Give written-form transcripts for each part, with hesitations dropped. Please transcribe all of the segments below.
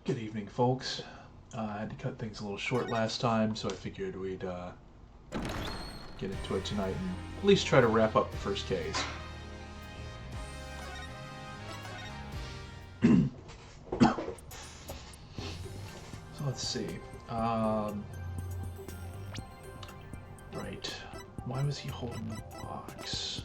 Good evening, folks. I had to cut things a little short last time, so I figured we'd get into it tonight and at least try to wrap up the first case. So let's see. Right. Why was he holding the box?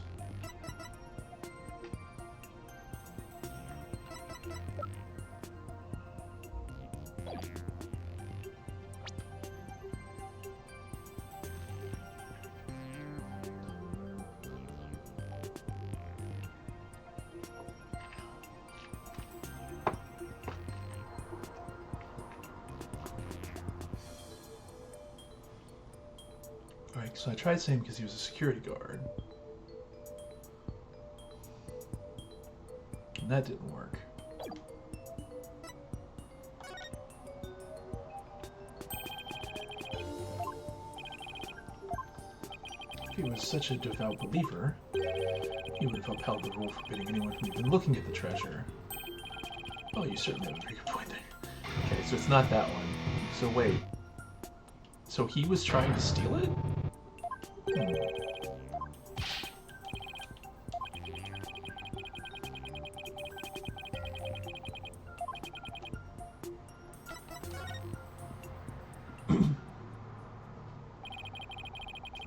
Alright, so I tried saying because he was a security guard. And that didn't work. If he was such a devout believer, he would have upheld the rule forbidding anyone from even looking at the treasure. Oh, you certainly have a very good point there. Okay, so it's not that one. So wait. So he was trying to steal it?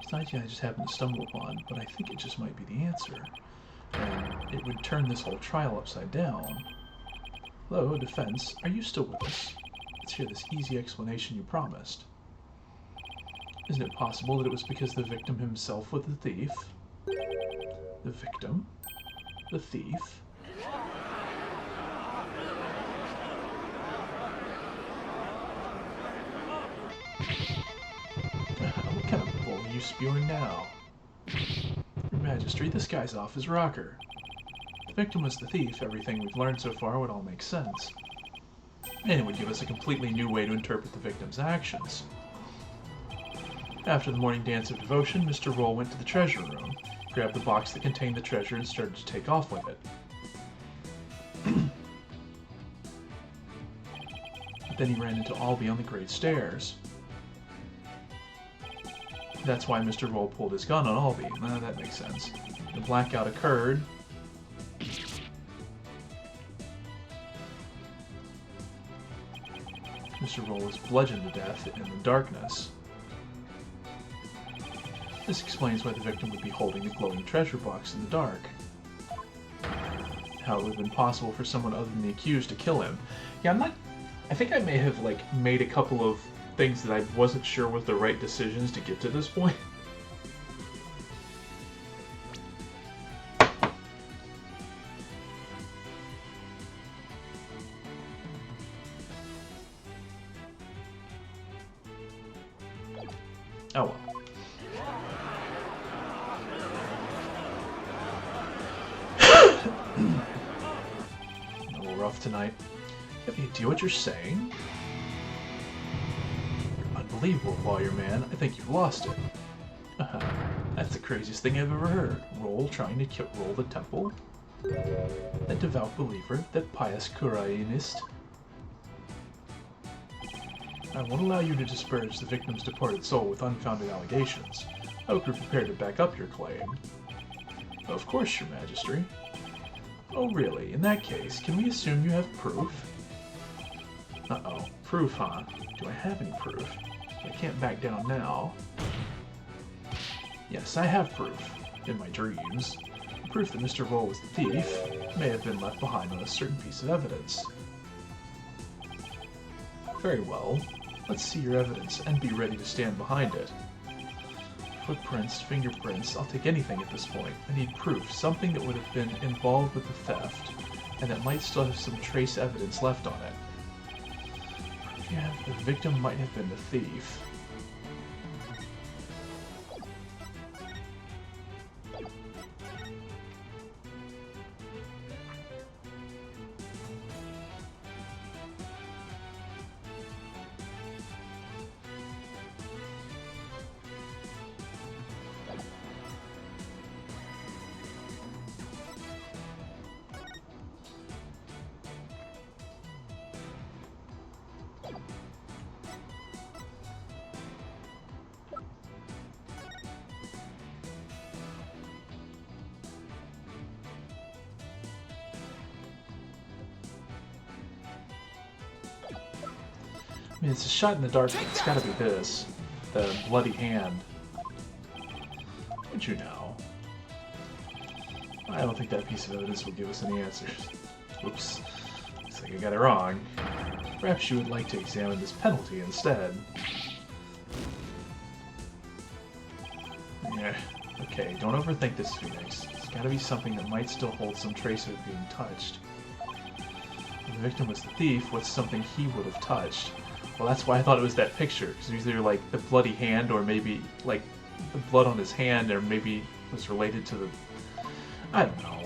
Besides, yeah, I just happened to stumble upon, but I think it just might be the answer. And it would turn this whole trial upside down. Hello, defense. Are you still with us? Let's hear this easy explanation you promised. Isn't it possible that it was because the victim himself was the thief? The victim? The thief? What kind of bull are you spewing now? Your Majesty, this guy's off his rocker. If the victim was the thief, everything we've learned so far would all make sense. And it would give us a completely new way to interpret the victim's actions. After the morning dance of devotion, Mr. Roll went to the treasure room, grabbed the box that contained the treasure, and started to take off with it. But then he ran into Albie on the great stairs. That's why Mr. Roll pulled his gun on Albie. That makes sense. The blackout occurred. Mr. Roll was bludgeoned to death in the darkness. This explains why the victim would be holding a glowing treasure box in the dark. How it would have been possible for someone other than the accused to kill him. Yeah, I think I may have, made a couple of things that I wasn't sure was the right decisions to get to this point. Oh well. A little rough tonight. You have any idea what you're saying? You're unbelievable, lawyer man. I think you've lost it. That's the craziest thing I've ever heard. Roll trying to roll the temple? That devout believer? That pious Khura'inist? I won't allow you to disparage the victim's departed soul with unfounded allegations. I hope you're prepared to back up your claim. Of course, Your Majesty. Oh, really? In that case, can we assume you have proof? Uh-oh. Proof, huh? Do I have any proof? I can't back down now. Yes, I have proof. In my dreams. The proof that Mr. Roll was the thief may have been left behind on a certain piece of evidence. Very well. Let's see your evidence and be ready to stand behind it. Footprints, fingerprints, I'll take anything at this point. I need proof, something that would have been involved with the theft, and that might still have some trace evidence left on it. Yeah, the victim might have been the thief. I mean, it's a shot in the dark, but it's gotta be this. The bloody hand. Would you know? I don't think that piece of evidence will give us any answers. Oops. Looks like I got it wrong. Perhaps you would like to examine this penalty instead. Yeah. Okay, don't overthink this, Phoenix. It's gotta be something that might still hold some trace of it being touched. If the victim was the thief, what's something he would have touched? Well, that's why I thought it was that picture, because it was either like the bloody hand, or maybe like the blood on his hand, or maybe it was related to the... I don't know.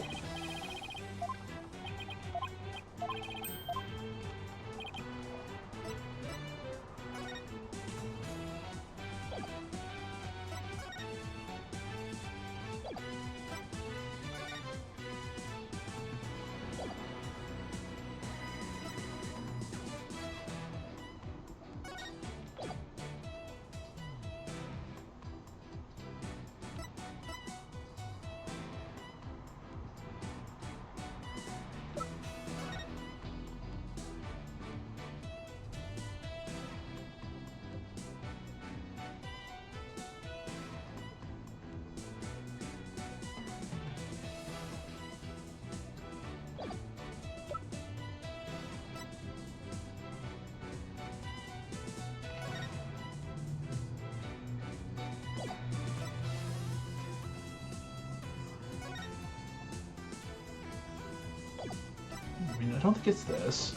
I mean, I don't think it's this.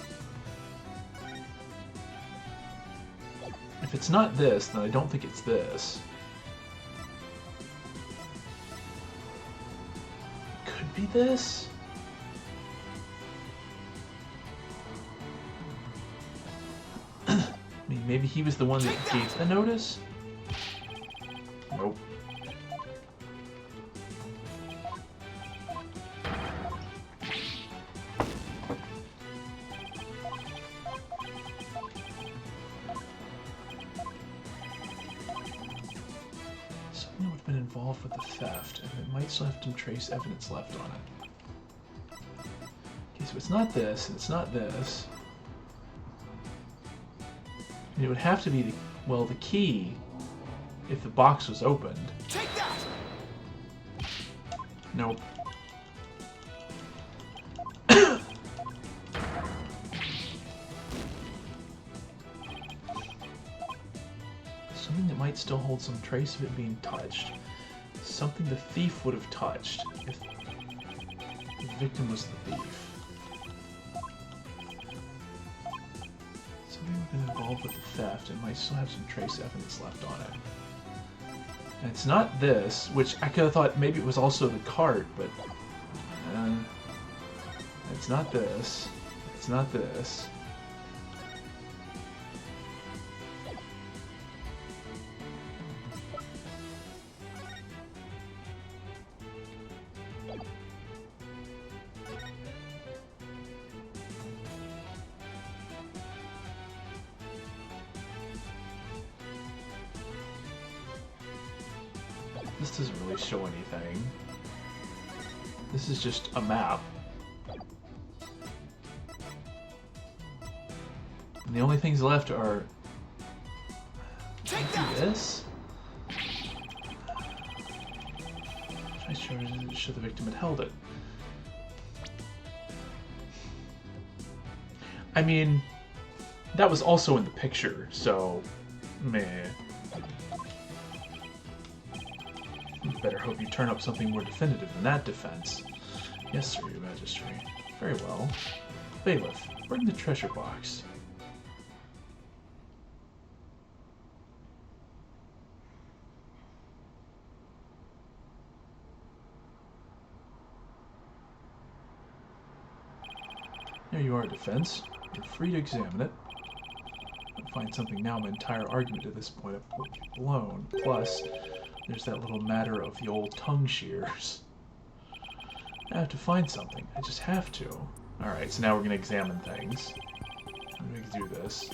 If it's not this, then I don't think it's this. Could be this? I mean, maybe he was the one that gave the notice? Nope. Something would have been involved with the theft, and it might still have some trace evidence left on it. Okay, so it's not this, and it's not this. And it would have to be, the, well, the key if the box was opened. Take that! Nope. Something that might still hold some trace of it being touched. Something the thief would have touched if the victim was the thief. Something would have been involved with the theft and might still have some trace evidence left on it. And it's not this, which I could have thought maybe it was also the cart, but it's not this. It's not this. This doesn't really show anything. This is just a map. And the only things left are... this? Try to show the victim had held it. I mean, that was also in the picture, so... meh. Better hope you turn up something more definitive than that defense. Yes, sir, your majesty. Very well. Bailiff, bring the treasure box. There you are, defense. You're free to examine it. I'll find something now, my entire argument to this point would be blown. Plus, there's that little matter of the old tongue shears. I have to find something. I just have to. Alright, so now we're going to examine things. I'm going to do this.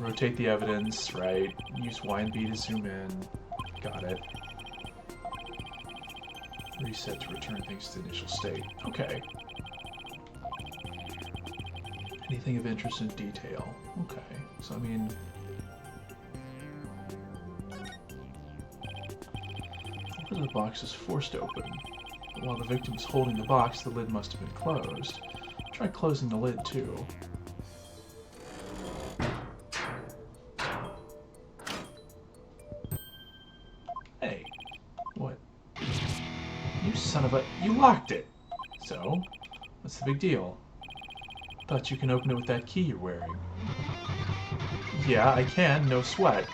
Rotate the evidence, right? Use Y and B to zoom in. Got it. Reset to return things to the initial state. Okay. Anything of interest in detail. Okay, so I mean... The lid of the box is forced open. But while the victim is holding the box, the lid must have been closed. Try closing the lid, too. Hey. What? You son of a... You locked it! So? What's the big deal? Thought you can open it with that key you're wearing. Yeah, I can. No sweat.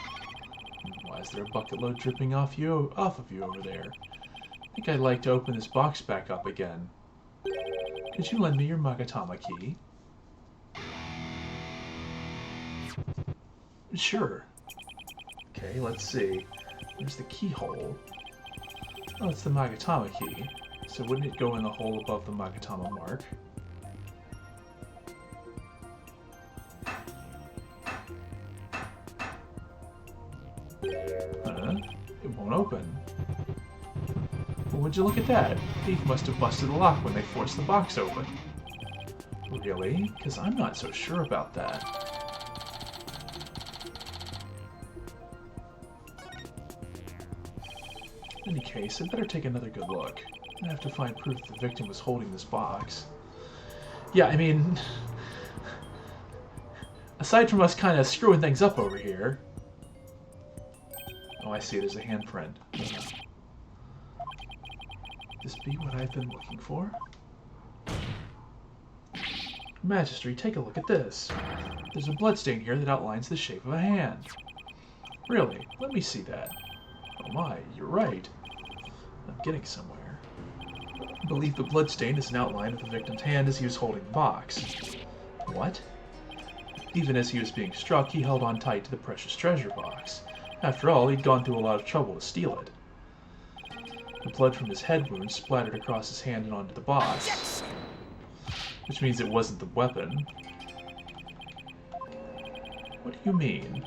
Why is there a bucket load dripping off of you over there? I think I'd like to open this box back up again. Could you lend me your Magatama key? Sure. Okay, let's see. Where's the keyhole? Oh, it's the Magatama key. So wouldn't it go in the hole above the Magatama mark? It won't open. Well, would you look at that? Thief must have busted the lock when they forced the box open. Really? Because I'm not so sure about that. In any case, I'd better take another good look. I have to find proof the victim was holding this box. Yeah, I mean... aside from us kind of screwing things up over here... Oh, I see. There's a handprint. This be what I've been looking for? Magistrate, take a look at this. There's a bloodstain here that outlines the shape of a hand. Really? Let me see that. Oh my, you're right. I'm getting somewhere. I believe the bloodstain is an outline of the victim's hand as he was holding the box. What? Even as he was being struck, he held on tight to the precious treasure box. After all, he'd gone through a lot of trouble to steal it. The blood from his head wound splattered across his hand and onto the box. Which means it wasn't the weapon. What do you mean?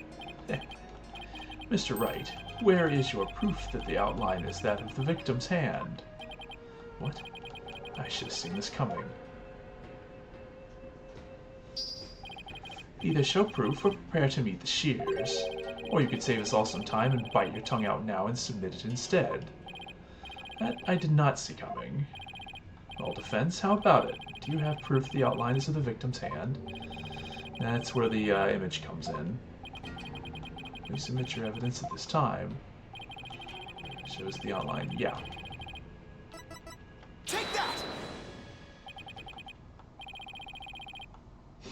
Mr. Wright, where is your proof that the outline is that of the victim's hand? What? I should have seen this coming. Either show proof or prepare to meet the shears. Or you could save us all some time and bite your tongue out now and submit it instead. That I did not see coming. Well, defense, how about it? Do you have proof the outline is of the victim's hand? That's where the image comes in. You submit your evidence at this time. Shows the outline. Yeah. Take that!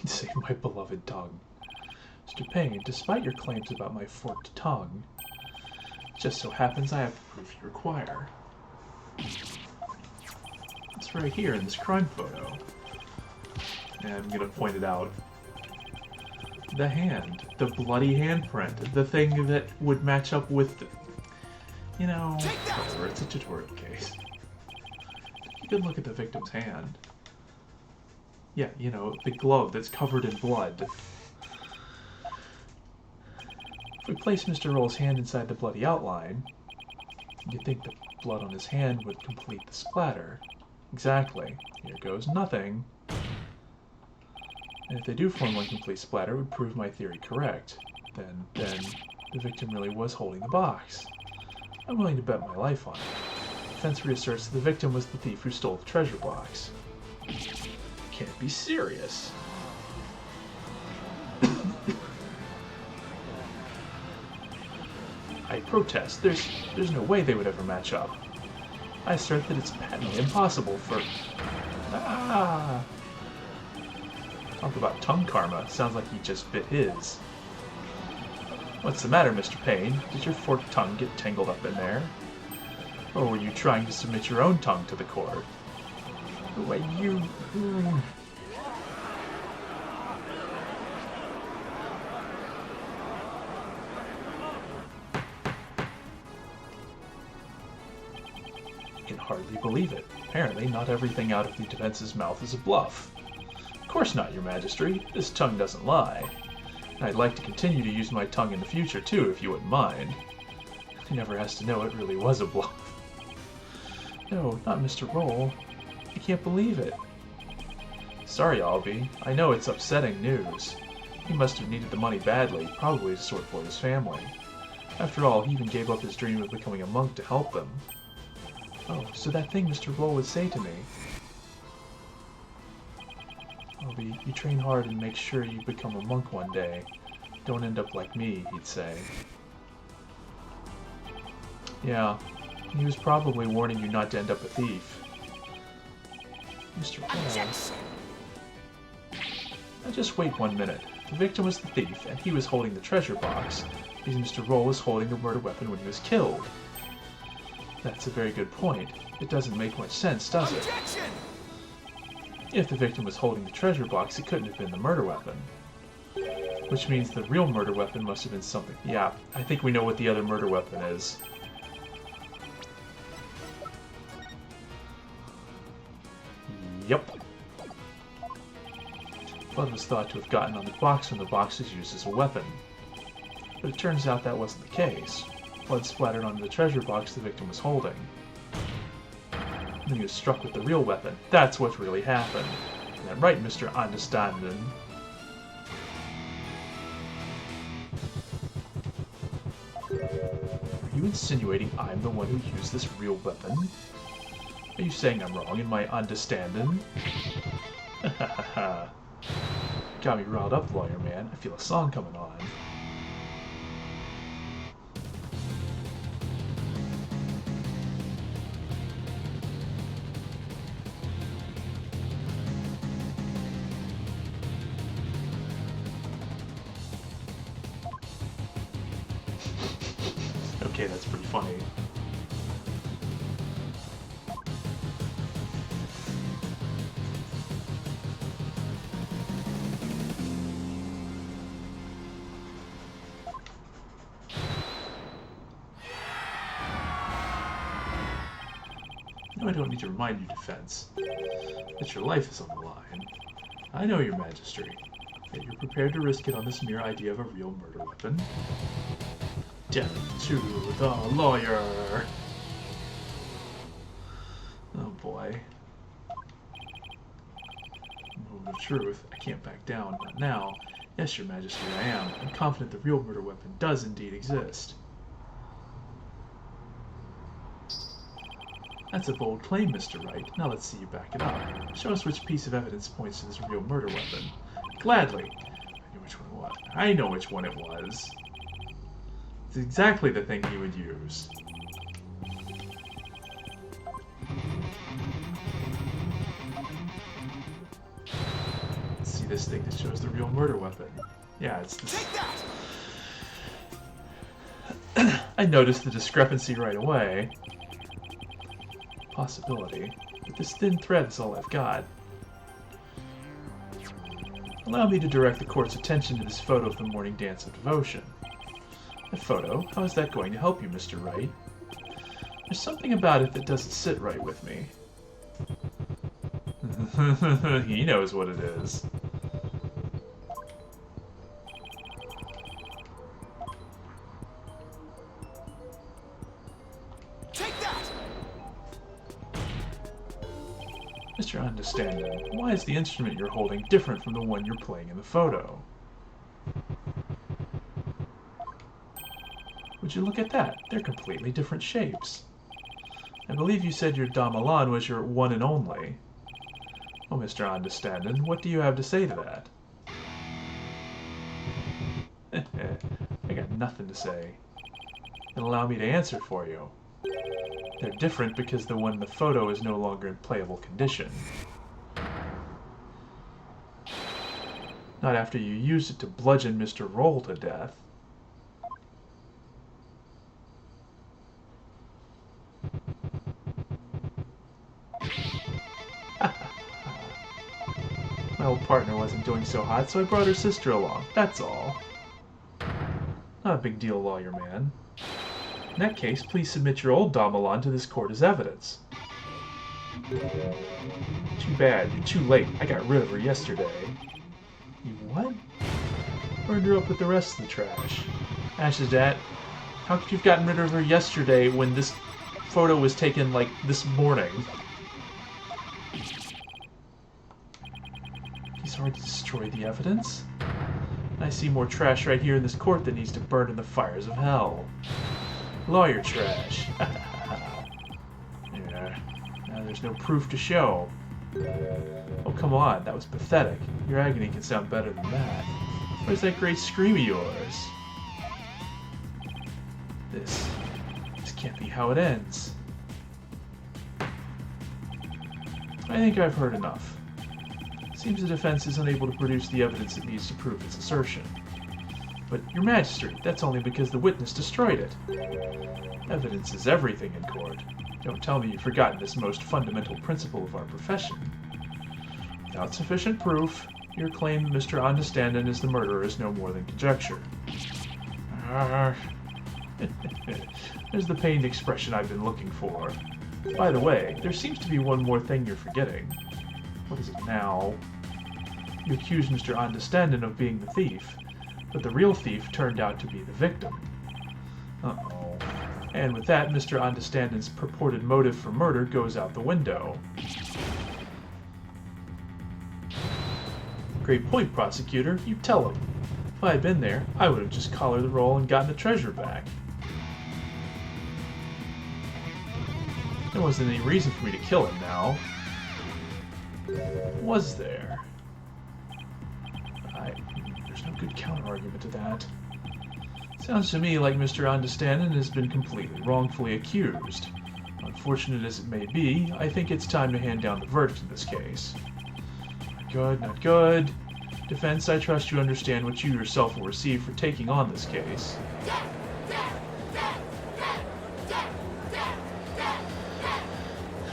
Save my beloved tongue. Mr. Payne, despite your claims about my forked tongue, it just so happens I have the proof you require. It's right here in this crime photo. And I'm going to point it out. The hand. The bloody handprint. The thing that would match up with the... You know, whatever. It's a tutorial case. Take a good look at the victim's hand. Yeah, you know, the glove that's covered in blood. If we place Mr. Roll's hand inside the bloody outline, you'd think the blood on his hand would complete the splatter. Exactly. Here goes nothing. And if they do form one complete splatter, it would prove my theory correct. Then the victim really was holding the box. I'm willing to bet my life on it. Defense reasserts that the victim was the thief who stole the treasure box. Can't be serious. I protest. There's no way they would ever match up. I assert that it's patently impossible for... Ah! Talk about tongue karma. Sounds like he just bit his. What's the matter, Mr. Payne? Did your forked tongue get tangled up in there? Or were you trying to submit your own tongue to the court? Why, you... I can hardly believe it. Apparently, not everything out of the defense's mouth is a bluff. Of course not, Your Majesty. This tongue doesn't lie. And I'd like to continue to use my tongue in the future, too, if you wouldn't mind. He never has to know it really was a bluff. No, not Mr. Roll. I can't believe it. Sorry, Albie. I know it's upsetting news. He must have needed the money badly, probably to sort for his family. After all, he even gave up his dream of becoming a monk to help them. Oh, so that thing Mr. Roll would say to me. Albie, you train hard and make sure you become a monk one day. Don't end up like me, he'd say. Yeah, he was probably warning you not to end up a thief. Mr. Roll... Now just wait 1 minute. The victim was the thief, and he was holding the treasure box, because Mr. Roll was holding the murder weapon when he was killed. That's a very good point. It doesn't make much sense, does it? If the victim was holding the treasure box, it couldn't have been the murder weapon. Which means the real murder weapon must have been something. Yeah, I think we know what the other murder weapon is. Yep. Blood was thought to have gotten on the box when the box was used as a weapon. But it turns out that wasn't the case. Blood splattered onto the treasure box the victim was holding. And then he was struck with the real weapon. That's what really happened. Isn't that right, Mr. Understanding? Are you insinuating I'm the one who used this real weapon? Are you saying I'm wrong in my understanding? Ha ha ha. Got me riled up, lawyer man. I feel a song coming on. Okay, that's pretty funny. No, I don't need to remind you, defense, that your life is on the line. I know your majesty, yet you're prepared to risk it on this mere idea of a real murder weapon. Death to the lawyer! Oh boy. Moment of truth. I can't back down. Not now. Yes, your majesty, I am. I'm confident the real murder weapon does indeed exist. That's a bold claim, Mr. Wright. Now let's see you back it up. Show us which piece of evidence points to this real murder weapon. Gladly. I knew which one it was. I know which one it was. It's exactly the thing he would use. Let's see this thing that shows the real murder weapon. Yeah, it's this. Take that! I noticed the discrepancy right away. Possibility. But this thin thread is all I've got. Allow me to direct the court's attention to this photo of the morning dance of devotion. A photo? How is that going to help you, Mr. Wright? There's something about it that doesn't sit right with me. He knows what it is. Take that! Mr. Understanding, why is the instrument you're holding different from the one you're playing in the photo? Would you look at that? They're completely different shapes. I believe you said your Damalan was your one and only. Oh, Mr. Understanding, what do you have to say to that? I got nothing to say. Then allow me to answer for you. They're different because the one in the photo is no longer in playable condition. Not after you used it to bludgeon Mr. Roll to death. My old partner wasn't doing so hot, so I brought her sister along. That's all. Not a big deal, lawyer man. In that case, please submit your old Damalan to this court as evidence. Too bad, you're too late. I got rid of her yesterday. You what? Burned her up with the rest of the trash. Ash's dad, how could you have gotten rid of her yesterday when this photo was taken, like, this morning? already destroyed the evidence. I see more trash right here in this court that needs to burn in the fires of hell. Lawyer trash. Yeah, now there's no proof to show. Oh, come on, that was pathetic. Your agony can sound better than that. Where's that great scream of yours? This can't be how it ends. I think I've heard enough. Seems the defense is unable to produce the evidence it needs to prove its assertion. But, Your Majesty, that's only because the witness destroyed it. Evidence is everything in court. Don't tell me you've forgotten this most fundamental principle of our profession. Without sufficient proof, your claim that Mr. Understandin is the murderer is no more than conjecture. There's the pained expression I've been looking for. By the way, there seems to be one more thing you're forgetting. What is it now? You accuse Mr. Understandin of being the thief, but the real thief turned out to be the victim. Uh-oh. And with that, Mr. Understandin's purported motive for murder goes out the window. Great point, prosecutor. You tell him. If I had been there, I would have just collared the roll and gotten the treasure back. There wasn't any reason for me to kill him now. Was there? There's no good counter-argument to that. Sounds to me like Mr. Understandin has been completely wrongfully accused. Unfortunate as it may be, I think it's time to hand down the verdict in this case. Not good, not good. Defense, I trust you understand what you yourself will receive for taking on this case.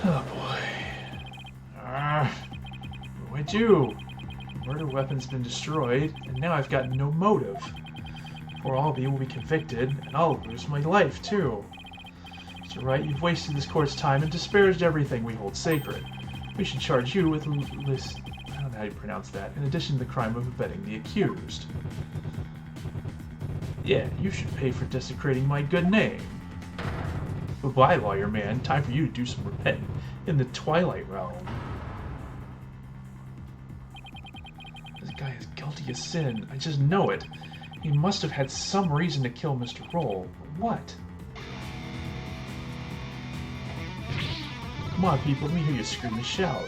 Oh boy. What'd you? The murder weapon's been destroyed, and now I've got no motive. Or all of you will be convicted, and I'll lose my life, too. Mr. Wright, you've wasted this court's time and disparaged everything we hold sacred. We should charge you with I don't know how you pronounce that, in addition to the crime of abetting the accused. Yeah, you should pay for desecrating my good name. Goodbye, lawyer man. Time for you to do some repenting in the Twilight Realm. This guy is guilty of sin. I just know it. He must have had some reason to kill Mr. Roll. What? Come on, people. Let me hear you scream and shout.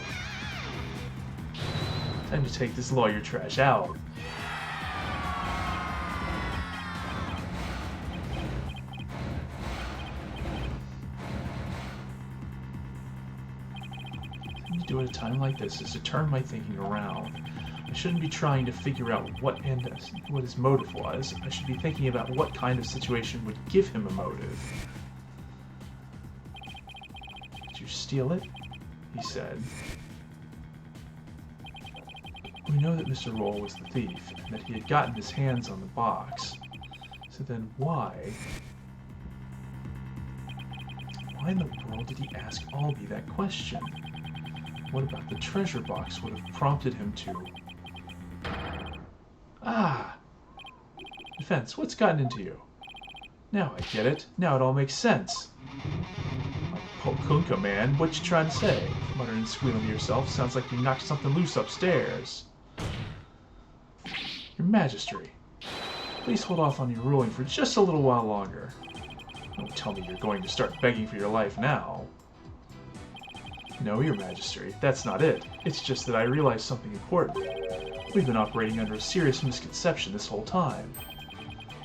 Time to take this lawyer trash out. What I do at a time like this is to turn my thinking around. I shouldn't be trying to figure out what his motive was. I should be thinking about what kind of situation would give him a motive. Did you steal it? He said. We know that Mr. Roll was the thief, and that he had gotten his hands on the box. So then why in the world did he ask Albie that question? What about the treasure box would have prompted him to... Ah! Defense, what's gotten into you? Now I get it. Now it all makes sense. Pokunka, man, what you trying to say? Muttering and squealing to yourself. Sounds like you knocked something loose upstairs. Your Majesty, please hold off on your ruling for just a little while longer. Don't tell me you're going to start begging for your life now. No, Your Majesty, that's not it. It's just that I realized something important. We've been operating under a serious misconception this whole time.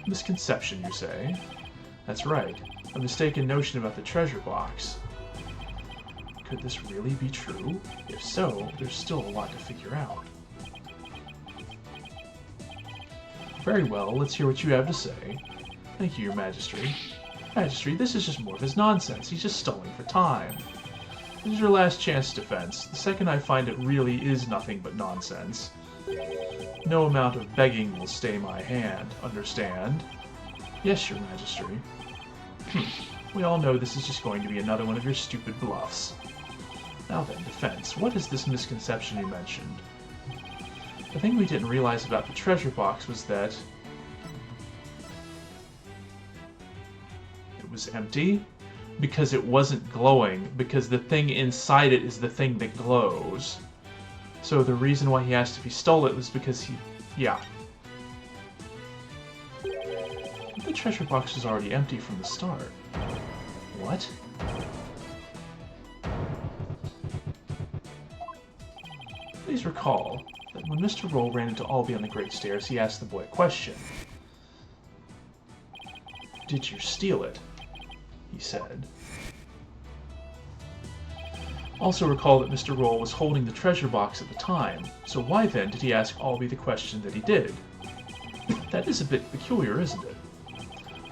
Misconception, you say? That's right. A mistaken notion about the treasure box. Could this really be true? If so, there's still a lot to figure out. Very well, let's hear what you have to say. Thank you, Your Majesty. Majesty, this is just more of his nonsense. He's just stalling for time. This is your last chance, defense. The second I find it really is nothing but nonsense. No amount of begging will stay my hand, understand? Yes, Your Majesty. We all know this is just going to be another one of your stupid bluffs. Now then, defense, what is this misconception you mentioned? The thing we didn't realize about the treasure box was that it was empty because it wasn't glowing, because the thing inside it is the thing that glows. So the reason why he asked if he stole it was because he... yeah. The treasure box was already empty from the start. What? Please recall that when Mr. Roll ran into Albie on the Great Stairs, he asked the boy a question. Did you steal it? He said. Also recall that Mr. Roll was holding the treasure box at the time, so why then did he ask Albie the question that he did? That is a bit peculiar, isn't it?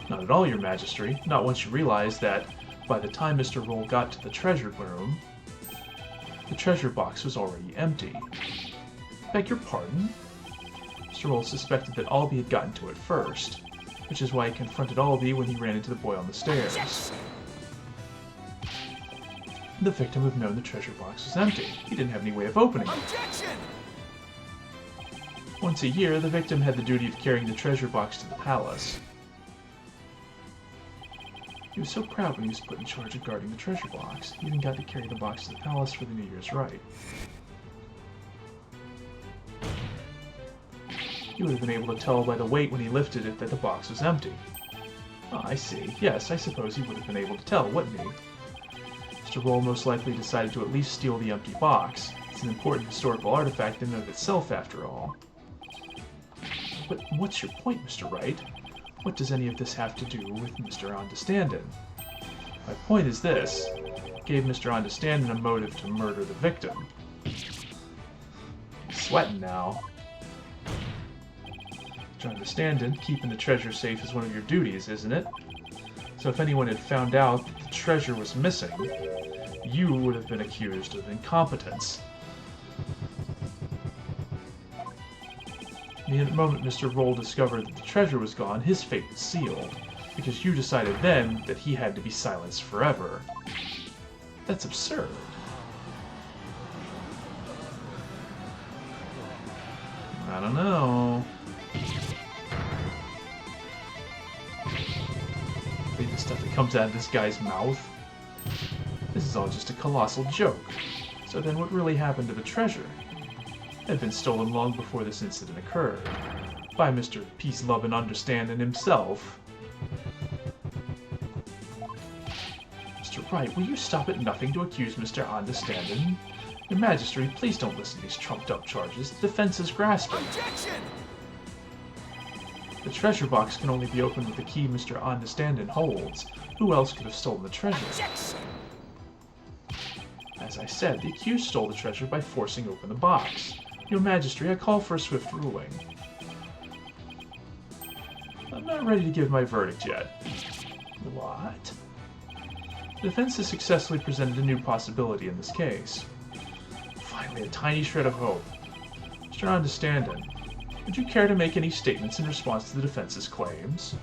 Not at all, Your Majesty, not once you realize that by the time Mr. Roll got to the treasure room, the treasure box was already empty. Beg your pardon? Mr. Roll suspected that Albie had gotten to it first, which is why he confronted Albie when he ran into the boy on the stairs. The victim would have known the treasure box was empty. He didn't have any way of opening it. Objection! Once a year, the victim had the duty of carrying the treasure box to the palace. He was so proud when he was put in charge of guarding the treasure box. He even got to carry the box to the palace for the New Year's rite. He would have been able to tell by the weight when he lifted it that the box was empty. Ah, I see. Yes, I suppose he would have been able to tell, wouldn't he? Mr. Roll most likely decided to at least steal the empty box. It's an important historical artifact in and of itself, after all. But what's your point, Mr. Wright? What does any of this have to do with Mr. Understandin? My point is this. It gave Mr. Understandin a motive to murder the victim. He's sweating now. Mr. Understandin, keeping the treasure safe is one of your duties, isn't it? So if anyone had found out that the treasure was missing, you would have been accused of incompetence. The moment Mr. Roll discovered that the treasure was gone, his fate was sealed, because you decided then that he had to be silenced forever. That's absurd. I don't know. The stuff that comes out of this guy's mouth. This is all just a colossal joke. So then what really happened to the treasure? It had been stolen long before this incident occurred. By Mr. Peace, Love, and Understanding himself. Mr. Wright, will you stop at nothing to accuse Mr. Understanding? Your Majesty, please don't listen to these trumped-up charges. The defense is grasping. Objection! The treasure box can only be opened with the key Mr. Understanding holds. Who else could have stolen the treasure? Objection! As I said, the accused stole the treasure by forcing open the box. Your Majesty, I call for a swift ruling. I'm not ready to give my verdict yet. What? The defense has successfully presented a new possibility in this case. Finally, a tiny shred of hope. Mr. Understanding, would you care to make any statements in response to the defense's claims?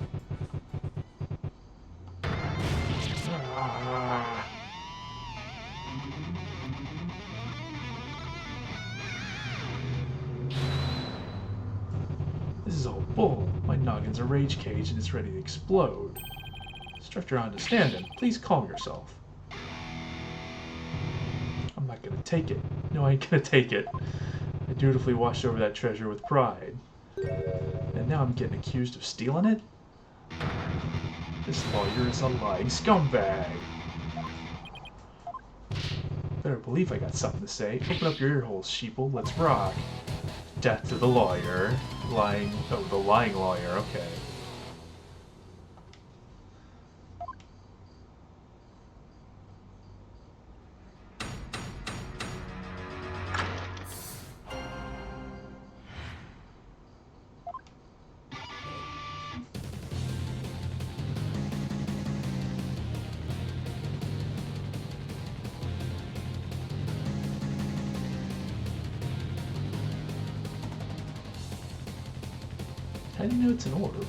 This is all bull. My noggin's a rage cage and it's ready to explode. Instructor Understanding, please calm yourself. I'm not gonna take it. No, I ain't gonna take it. I dutifully watched over that treasure with pride. And now I'm getting accused of stealing it? This lawyer is a lying scumbag. Better believe I got something to say. Open up your ear holes, sheeple. Let's rock. Death to the lawyer. Lying... Oh, the lying lawyer. Okay. How do you know it's an orb?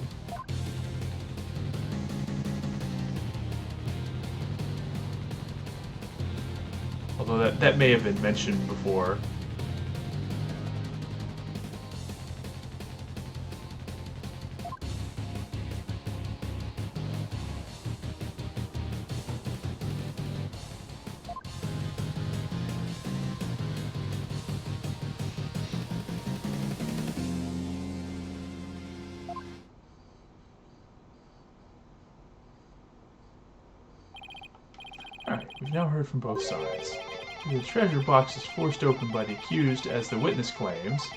Although that may have been mentioned before. We've now heard from both sides. Either the treasure box is forced open by the accused, as the witness claims,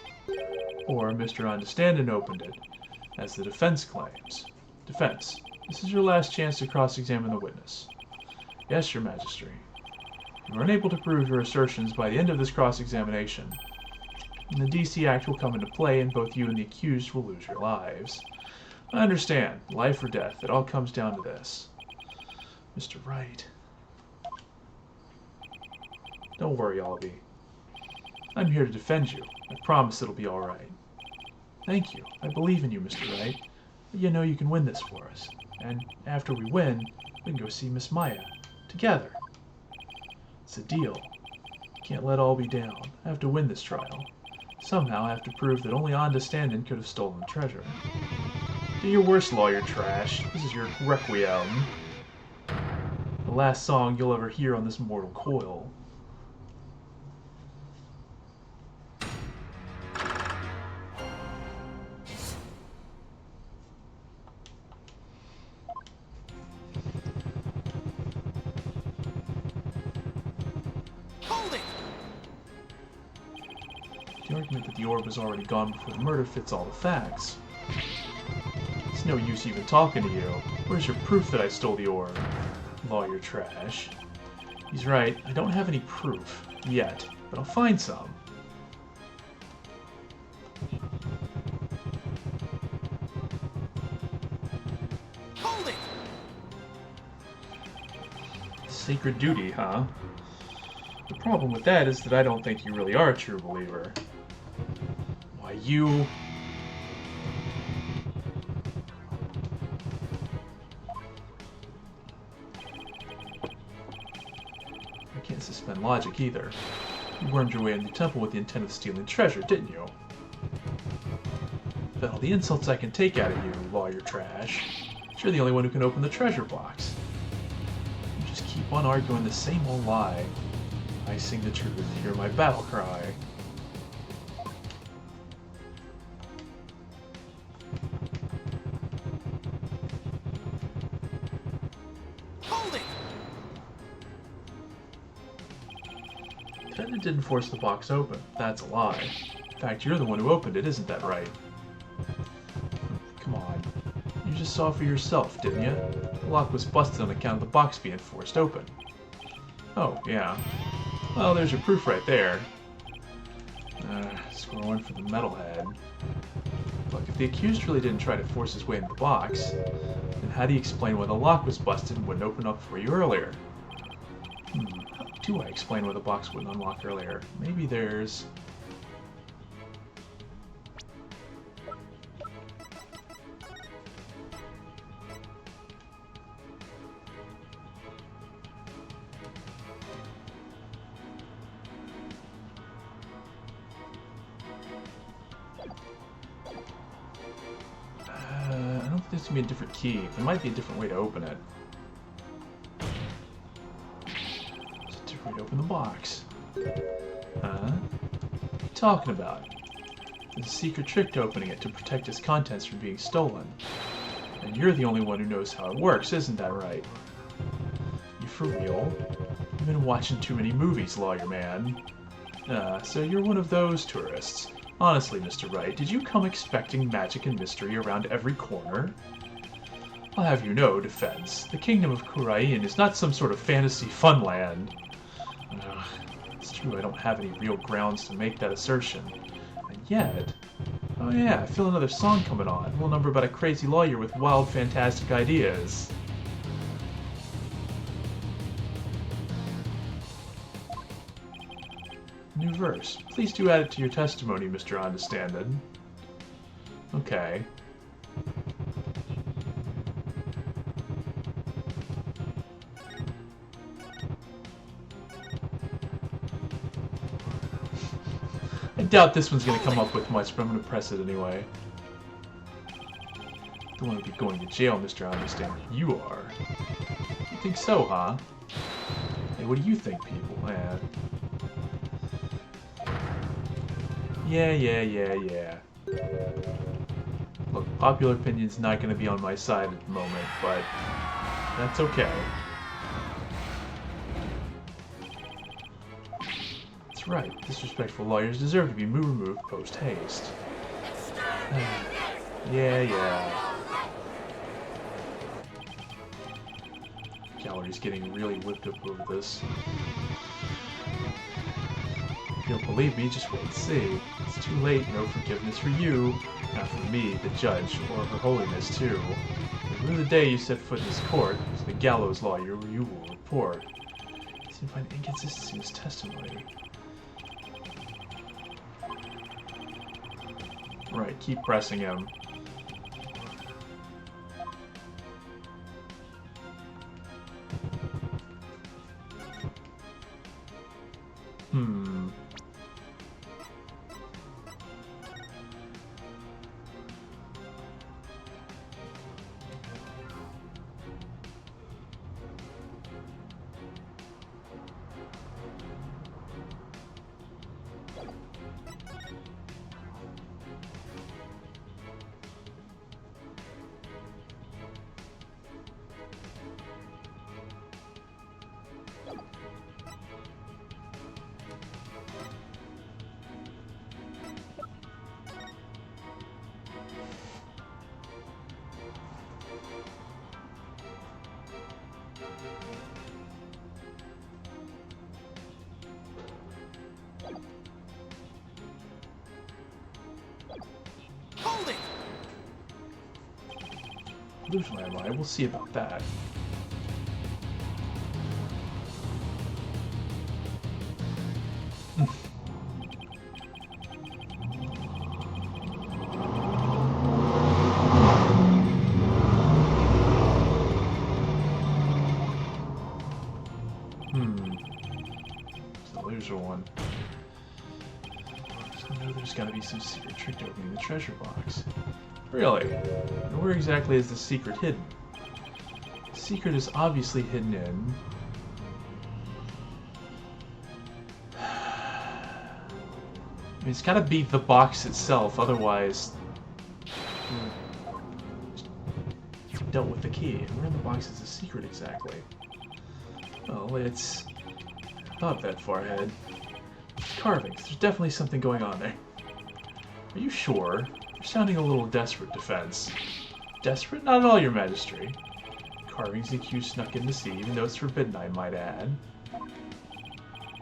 or Mr. Understanding opened it, as the defense claims. Defense, this is your last chance to cross-examine the witness. Yes, your Majesty. If you are unable to prove your assertions by the end of this cross-examination, the DC Act will come into play and both you and the accused will lose your lives. I understand. Life or death. It all comes down to this. Mr. Wright. Don't worry, Albie. I'm here to defend you. I promise it'll be alright. Thank you. I believe in you, Mr. Wright. But you know you can win this for us. And after we win, we can go see Miss Maya. Together. It's a deal. Can't let Albie down. I have to win this trial. Somehow I have to prove that only Understanding could have stolen the treasure. Do your worst, lawyer trash. This is your requiem. The last song you'll ever hear on this mortal coil. Hold it! The argument that the orb was already gone before the murder fits all the facts. It's no use even talking to you. Where's your proof that I stole the orb? Lawyer trash. He's right, I don't have any proof. Yet. But I'll find some. Hold it! Sacred duty, huh? The problem with that is that I don't think you really are a true believer. Why, you... I can't suspend logic either. You wormed your way into the temple with the intent of stealing treasure, didn't you? Well, the insults I can take out of you, lawyer trash. You're the only one who can open the treasure box. You just keep on arguing the same old lie. I sing the truth, hear my battle cry. Hold it! Defendant didn't force the box open. That's a lie. In fact, you're the one who opened it, isn't that right? Come on. You just saw for yourself, didn't you? The lock was busted on account of the box being forced open. Oh, yeah. Well, there's your proof right there. Score one for the metalhead. Look, if the accused really didn't try to force his way into the box, then how do you explain why the lock was busted and wouldn't open up for you earlier? How do I explain why the box wouldn't unlock earlier? Maybe there's... I don't think there's gonna be a different key. There might be a different way to open it. There's a different way to open the box. Huh? What are you talking about? There's a secret trick to opening it to protect its contents from being stolen. And you're the only one who knows how it works, isn't that right? You for real? You've been watching too many movies, lawyer man. So you're one of those tourists. Honestly, Mr. Wright, did you come expecting magic and mystery around every corner? I'll have you know, defense, the kingdom of Khura'in is not some sort of fantasy funland. It's true I don't have any real grounds to make that assertion. And yet... Oh yeah, I feel another song coming on. A little number about a crazy lawyer with wild, fantastic ideas. New verse. Please do add it to your testimony, Mr. Understanding. Okay. I doubt this one's going to come up with much, but I'm going to press it anyway. Don't want to be going to jail, Mr. Understanding. You are. You think so, huh? Hey, what do you think, people? Yeah. Look, popular opinion's not going to be on my side at the moment, but that's okay. That's right. Disrespectful lawyers deserve to be removed post haste. Yeah. Gallery's getting really whipped up over this. If you don't believe me, just wait and see. It's too late. No forgiveness for you. Not for me, the judge, or Her Holiness, too. The rue the day you set foot in this court, to the gallows law you will report. You seem to find inconsistency in his testimony. Right, keep pressing him. Hold it! Delusional am I? We'll see about that. It's the loser one. So I know there's gotta be some secret trick to opening the treasure box. Really? And where exactly is the secret hidden? The secret is obviously hidden in... I mean, it's gotta be the box itself, otherwise... dealt with the key. And where in the box is the secret exactly? Well, it's... not that far ahead. Carvings. There's definitely something going on there. Are you sure? You're sounding a little desperate, Defense. Desperate? Not at all, Your Majesty. Carvings the accused snuck in to see, even though it's forbidden, I might add.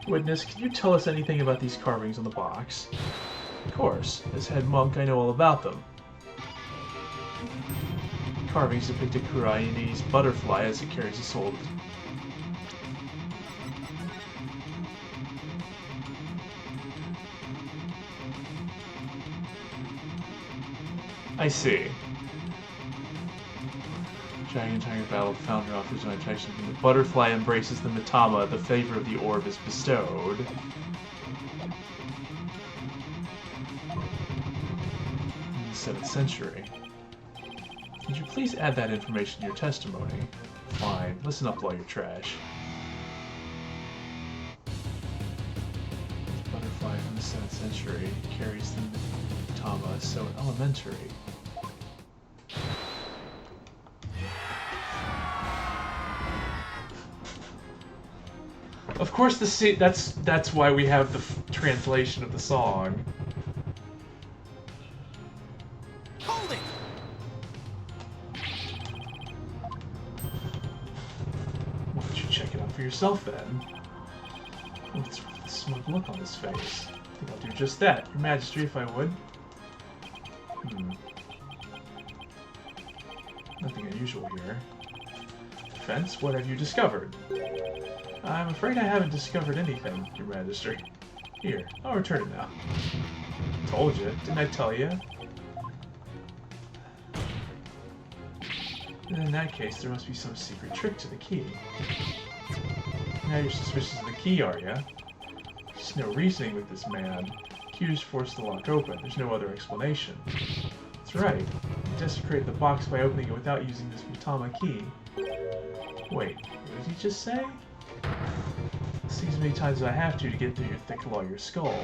Witness, can you tell us anything about these carvings on the box? Of course. As head monk, I know all about them. Carvings depict a Khura'ing's butterfly as it carries a soul. I see. Dragon Tiger Battle Founder offers no attraction. The butterfly embraces the Mitama, the favor of the orb is bestowed. In the 7th century. Could you please add that information to your testimony? Fine. Listen up, lawyer trash. The butterfly from the 7th century carries the Mitama, so elementary. Of course, that's why we have the translation of the song. Hold it! Why don't you check it out for yourself then? What's with the smug look on his face? I think I'll do just that, Your Majesty, if I would. Nothing unusual here. Defense, what have you discovered? I'm afraid I haven't discovered anything, Your Majesty. Here, I'll return it now. Told you, didn't I tell you? In that case, there must be some secret trick to the key. Now you're suspicious of the key, are you? There's no reasoning with this man. Accused forced the lock open. There's no other explanation. That's right. You desecrated the box by opening it without using this Mitama key. Wait, what did he just say? See as many times as I have to get through your thick lawyer skull.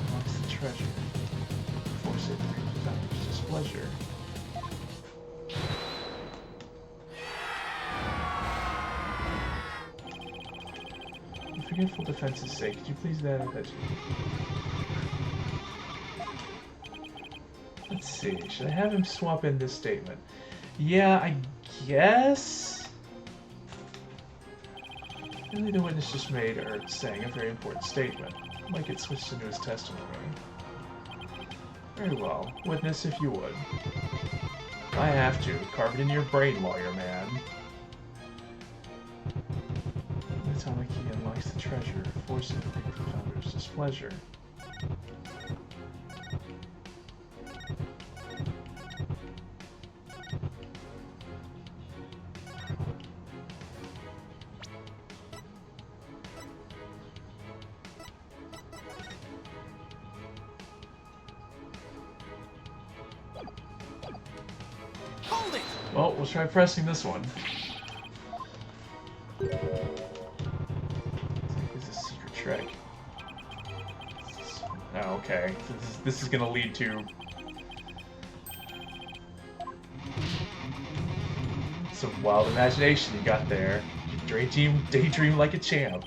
Unlocks the treasure. Force it without his displeasure. forgetful defense's sake, could you please that? Let's see. Should I have him swap in this statement? Yeah, I guess. Really, the witness just made or saying a very important statement. Might get switched into his testimony. Very well. Witness, if you would. I have to. Carve it in your brain, lawyer man. The atomic key unlocks the treasure, forcing the founder's displeasure. Well, we'll try pressing this one. It's a secret trick. Oh, okay. This is gonna lead to some wild imagination you got there. Daydream like a champ.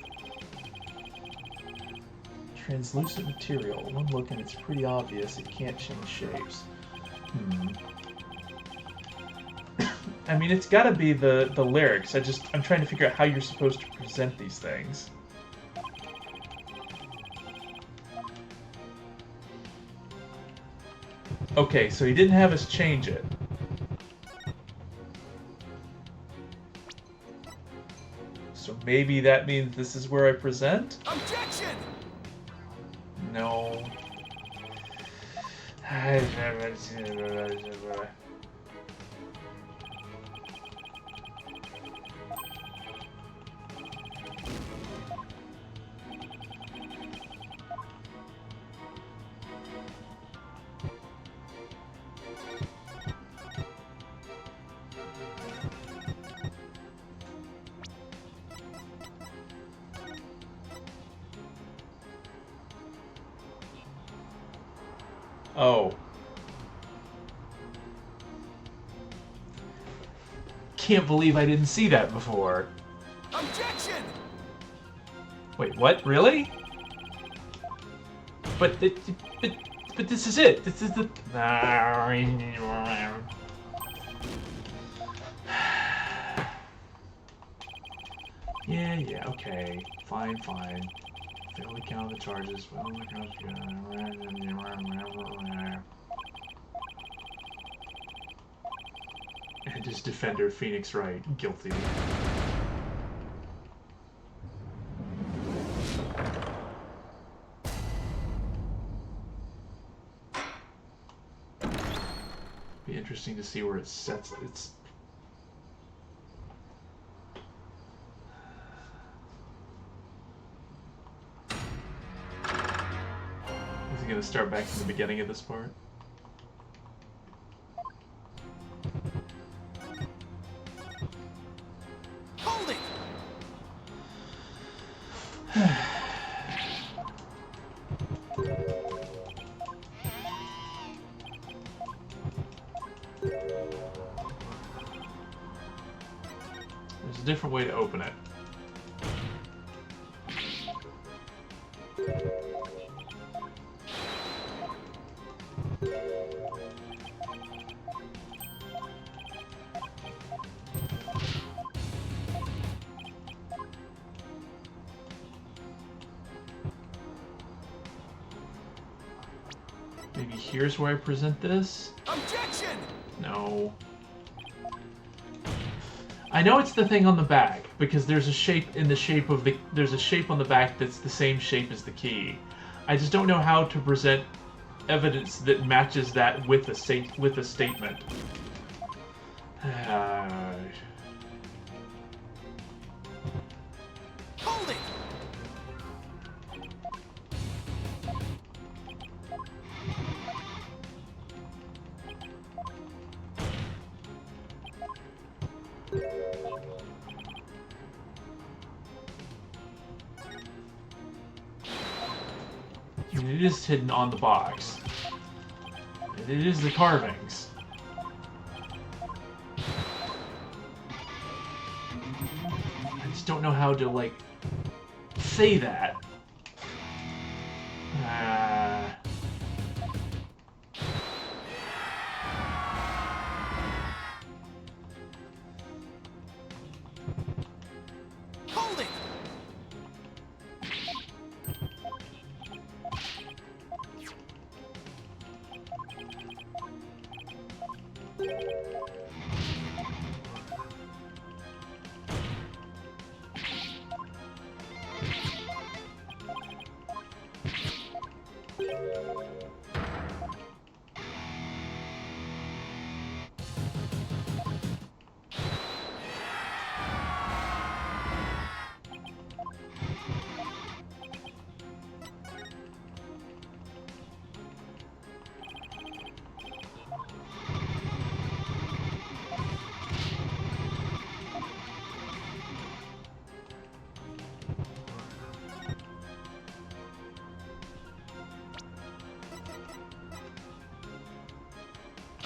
Translucent material. One look and it's pretty obvious it can't change shapes. I mean, it's gotta be the lyrics. I'm trying to figure out how you're supposed to present these things. Okay, so he didn't have us change it. So maybe that means this is where I present? Objection! No. Oh. Can't believe I didn't see that before. Objection! Wait, what? Really? But this is it. This is the. Yeah, okay. Fine. Fail to count the charges. And his defender, Phoenix Wright, guilty. Be interesting to see where it sets its. Is he gonna start back from the beginning of this part? Hold it! There's a different way to open it. Maybe here's where I present this? Objection! No. I know it's the thing on the back, because there's a shape in the shape of the... There's a shape on the back that's the same shape as the key. I just don't know how to present evidence that matches that with a statement. Hold it! I mean, it is hidden on the box. And it is the carvings. I just don't know how to, like, say that. Holding!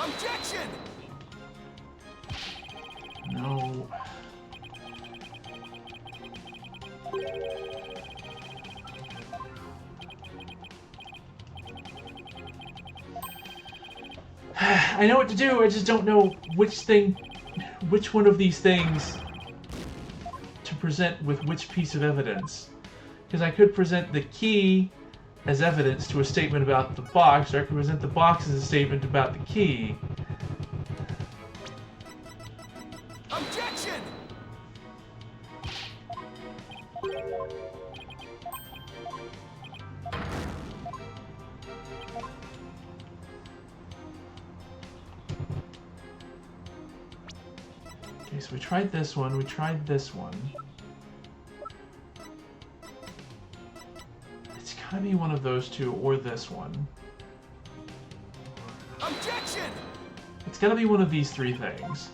Objection! No. I know what to do, I just don't know which one of these things to present with which piece of evidence. Because I could present the key as evidence to a statement about the box, or I could present the box as a statement about the key. Objection! Okay, so we tried this one, we tried this one. It's gotta be one of those two, or this one. Objection! It's gotta be one of these three things.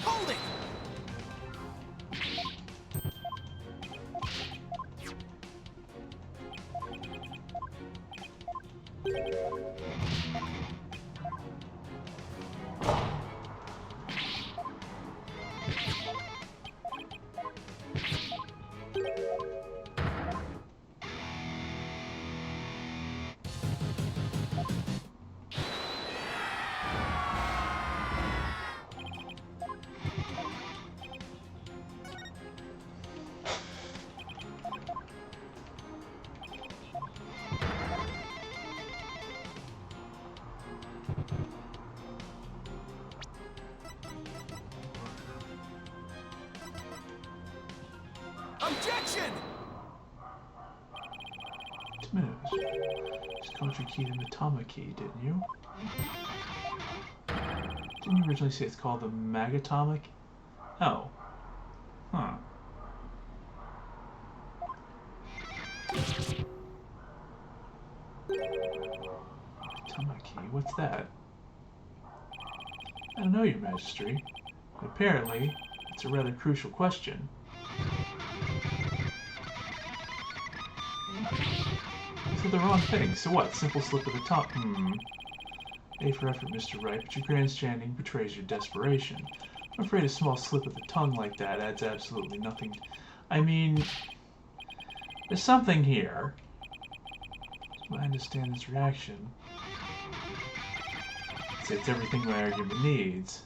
Holding! Objection! Smooth. Just called your key the Matama key, didn't you? Didn't you originally say it's called the Magatomic? Oh. Huh. Matama key? What's that? I don't know, Your Majesty. But apparently, it's a rather crucial question. So the wrong thing. So what? Simple slip of the tongue. A for effort, Mr. Wright, but your grandstanding betrays your desperation. I'm afraid a small slip of the tongue like that adds absolutely nothing. I mean, there's something here. I understand this reaction. It's everything my argument needs.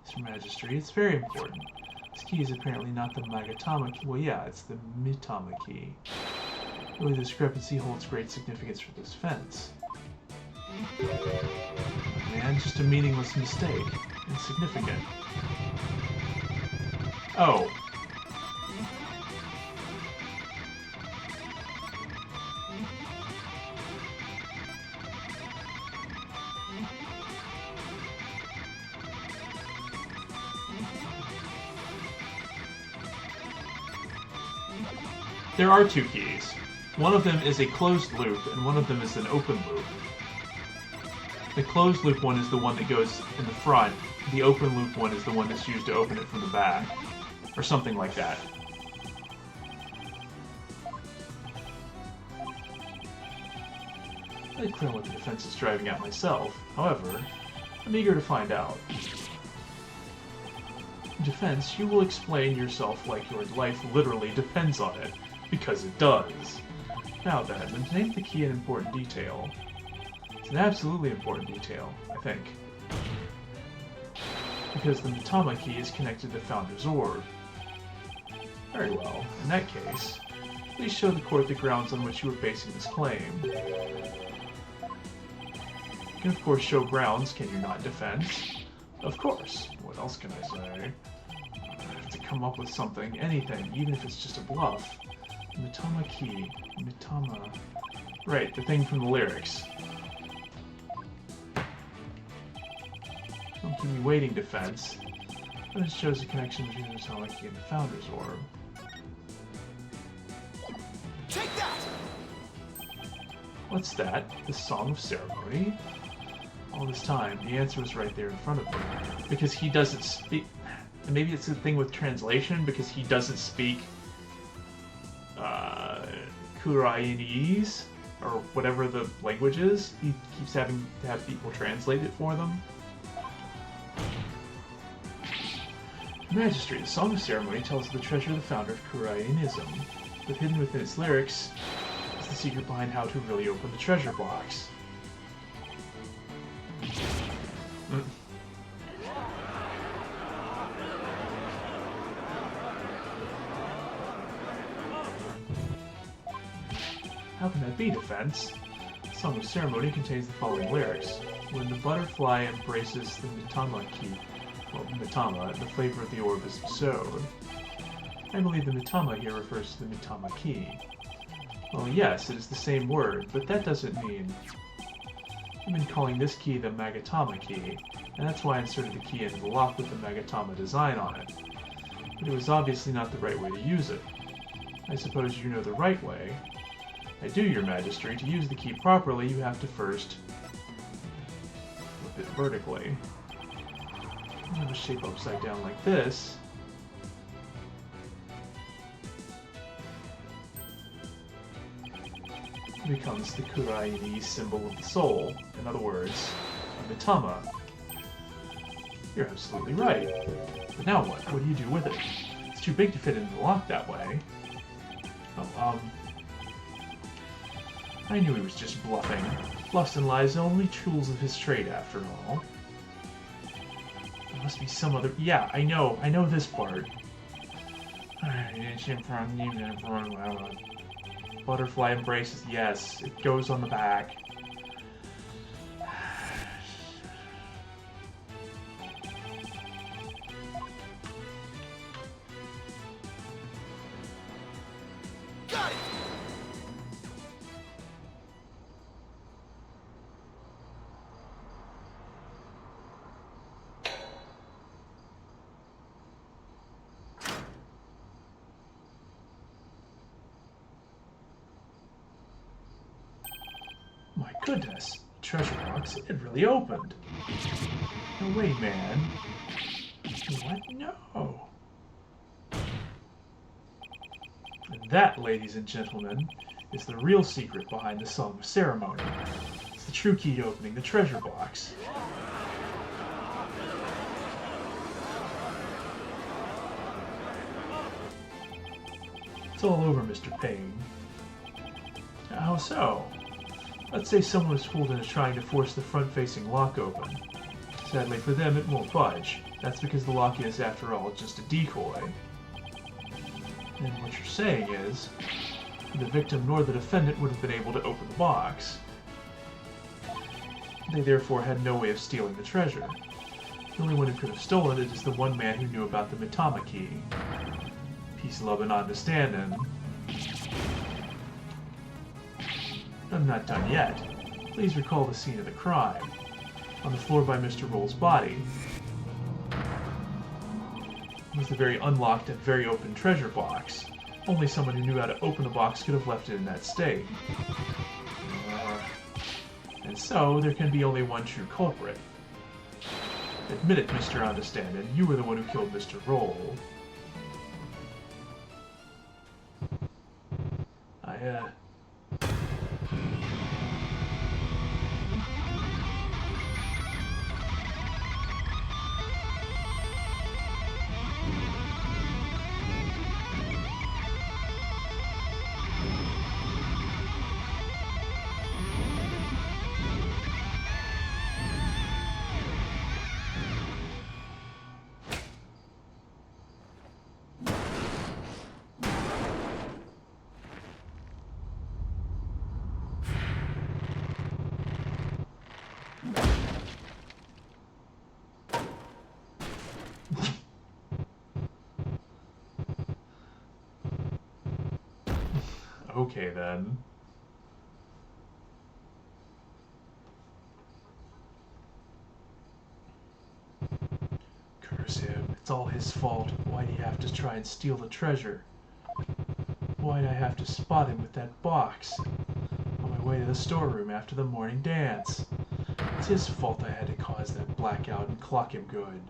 Mr. Magistrate, it's very important. This key is apparently not the Magatama key. Well, yeah, it's the Mitama key. Really, the discrepancy holds great significance for this fence. Man, just a meaningless mistake. Insignificant. Oh. There are two keys. One of them is a closed loop, and one of them is an open loop. The closed loop one is the one that goes in the front. The open loop one is the one that's used to open it from the back. Or something like that. I'd clear what the defense is driving at myself. However, I'm eager to find out. In defense, you will explain yourself like your life literally depends on it, because it does. Now then, name the key and important detail. It's an absolutely important detail, I think. Because the Mitama key is connected to Founder's Orb. Very well. In that case, please show the court the grounds on which you are basing this claim. You can of course show grounds, can you not, defense? Of course. What else can I say? I have to come up with something, anything, even if it's just a bluff. Mitama key. Mitama. Right, the thing from the lyrics. Don't keep me waiting, defense. But it shows the connection between the Mitama key and the Founder's Orb. Take that! What's that? The Song of Ceremony? All this time, the answer was right there in front of me. Because he doesn't speak... Maybe it's a thing with translation, because he doesn't speak... Khura'inese? Or whatever the language is. He keeps having to have people translate it for them. Magistrate, the Song of Ceremony tells of the treasure of the founder of Khura'ingism. But hidden within its lyrics is the secret behind how to really open the treasure box. How can that be, defense? The Song of Ceremony contains the following lyrics. When the butterfly embraces the Mitama key, well, Mitama, the flavor of the orb is bestowed. I believe the Mitama here refers to the Mitama key. Well, yes, it is the same word, but that doesn't mean... I've been calling this key the Magatama key, and that's why I inserted the key into the lock with the Magatama design on it. But it was obviously not the right way to use it. I suppose you know the right way. I do, Your Majesty. To use the key properly, you have to first flip it vertically. I'm going to shape upside down like this. It becomes the Khura'ini symbol of the soul. In other words, a Mitama. You're absolutely right. But now what? What do you do with it? It's too big to fit into the lock that way. Oh, I knew he was just bluffing. Bluffs and lies are only tools of his trade, after all. There must be some other... Yeah, I know this part. Butterfly embraces, yes, it goes on the back. Got it! My goodness, the treasure box, it really opened. No way, man. What? No. And that, ladies and gentlemen, is the real secret behind the Song of Ceremony. It's the true key to opening the treasure box. It's all over, Mr. Payne. How so? Let's say someone was fooled into trying to force the front-facing lock open. Sadly for them, it won't budge. That's because the lock is, after all, just a decoy. And what you're saying is, the victim nor the defendant would have been able to open the box. They therefore had no way of stealing the treasure. The only one who could have stolen it is the one man who knew about the Mitama key. Peace, love, and understanding. I'm not done yet. Please recall the scene of the crime. On the floor by Mr. Roll's body was the very unlocked and very open treasure box. Only someone who knew how to open the box could have left it in that state. And so, there can be only one true culprit. Admit it, Mr. Understandin', you were the one who killed Mr. Roll. Okay, then. Curse him. It's all his fault. Why'd he have to try and steal the treasure? Why'd I have to spot him with that box on my way to the storeroom after the morning dance? It's his fault I had to cause that blackout and clock him good.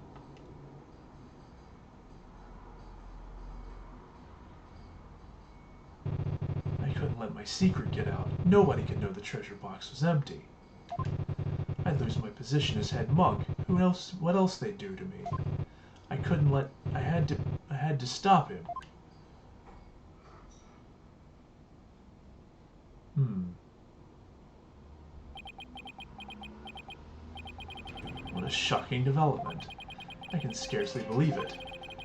I couldn't let my secret get out. Nobody could know the treasure box was empty. I'd lose my position as head monk. Who else? What else they'd do to me? I couldn't let. I had to stop him. What a shocking development. I can scarcely believe it.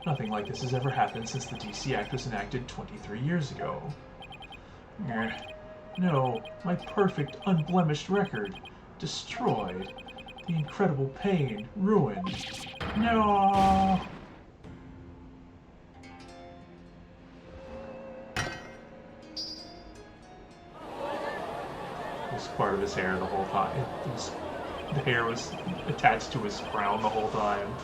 Nothing like this has ever happened since the DC Act was enacted 23 years ago. No, my perfect, unblemished record. Destroyed. The incredible pain. Ruined. No! It was part of his hair the whole time. The hair was attached to his crown the whole time.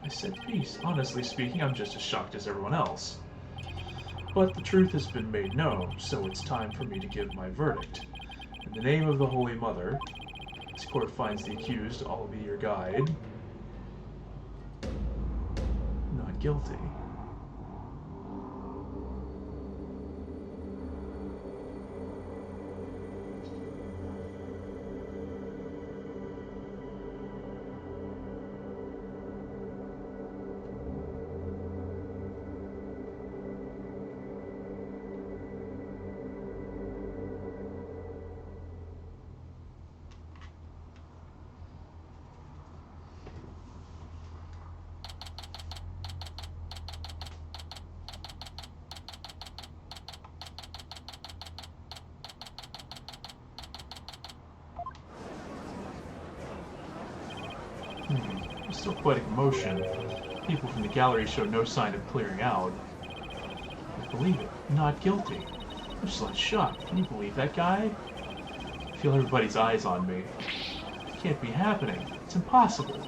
I said peace. Honestly speaking, I'm just as shocked as everyone else. But the truth has been made known, so it's time for me to give my verdict. In the name of the Holy Mother, this court finds the accused, I'll be your guide, not guilty. There's still quite a commotion. People from the gallery show no sign of clearing out. I believe it. Not guilty. I'm just like shocked. Can you believe that guy? I feel everybody's eyes on me. It can't be happening. It's impossible.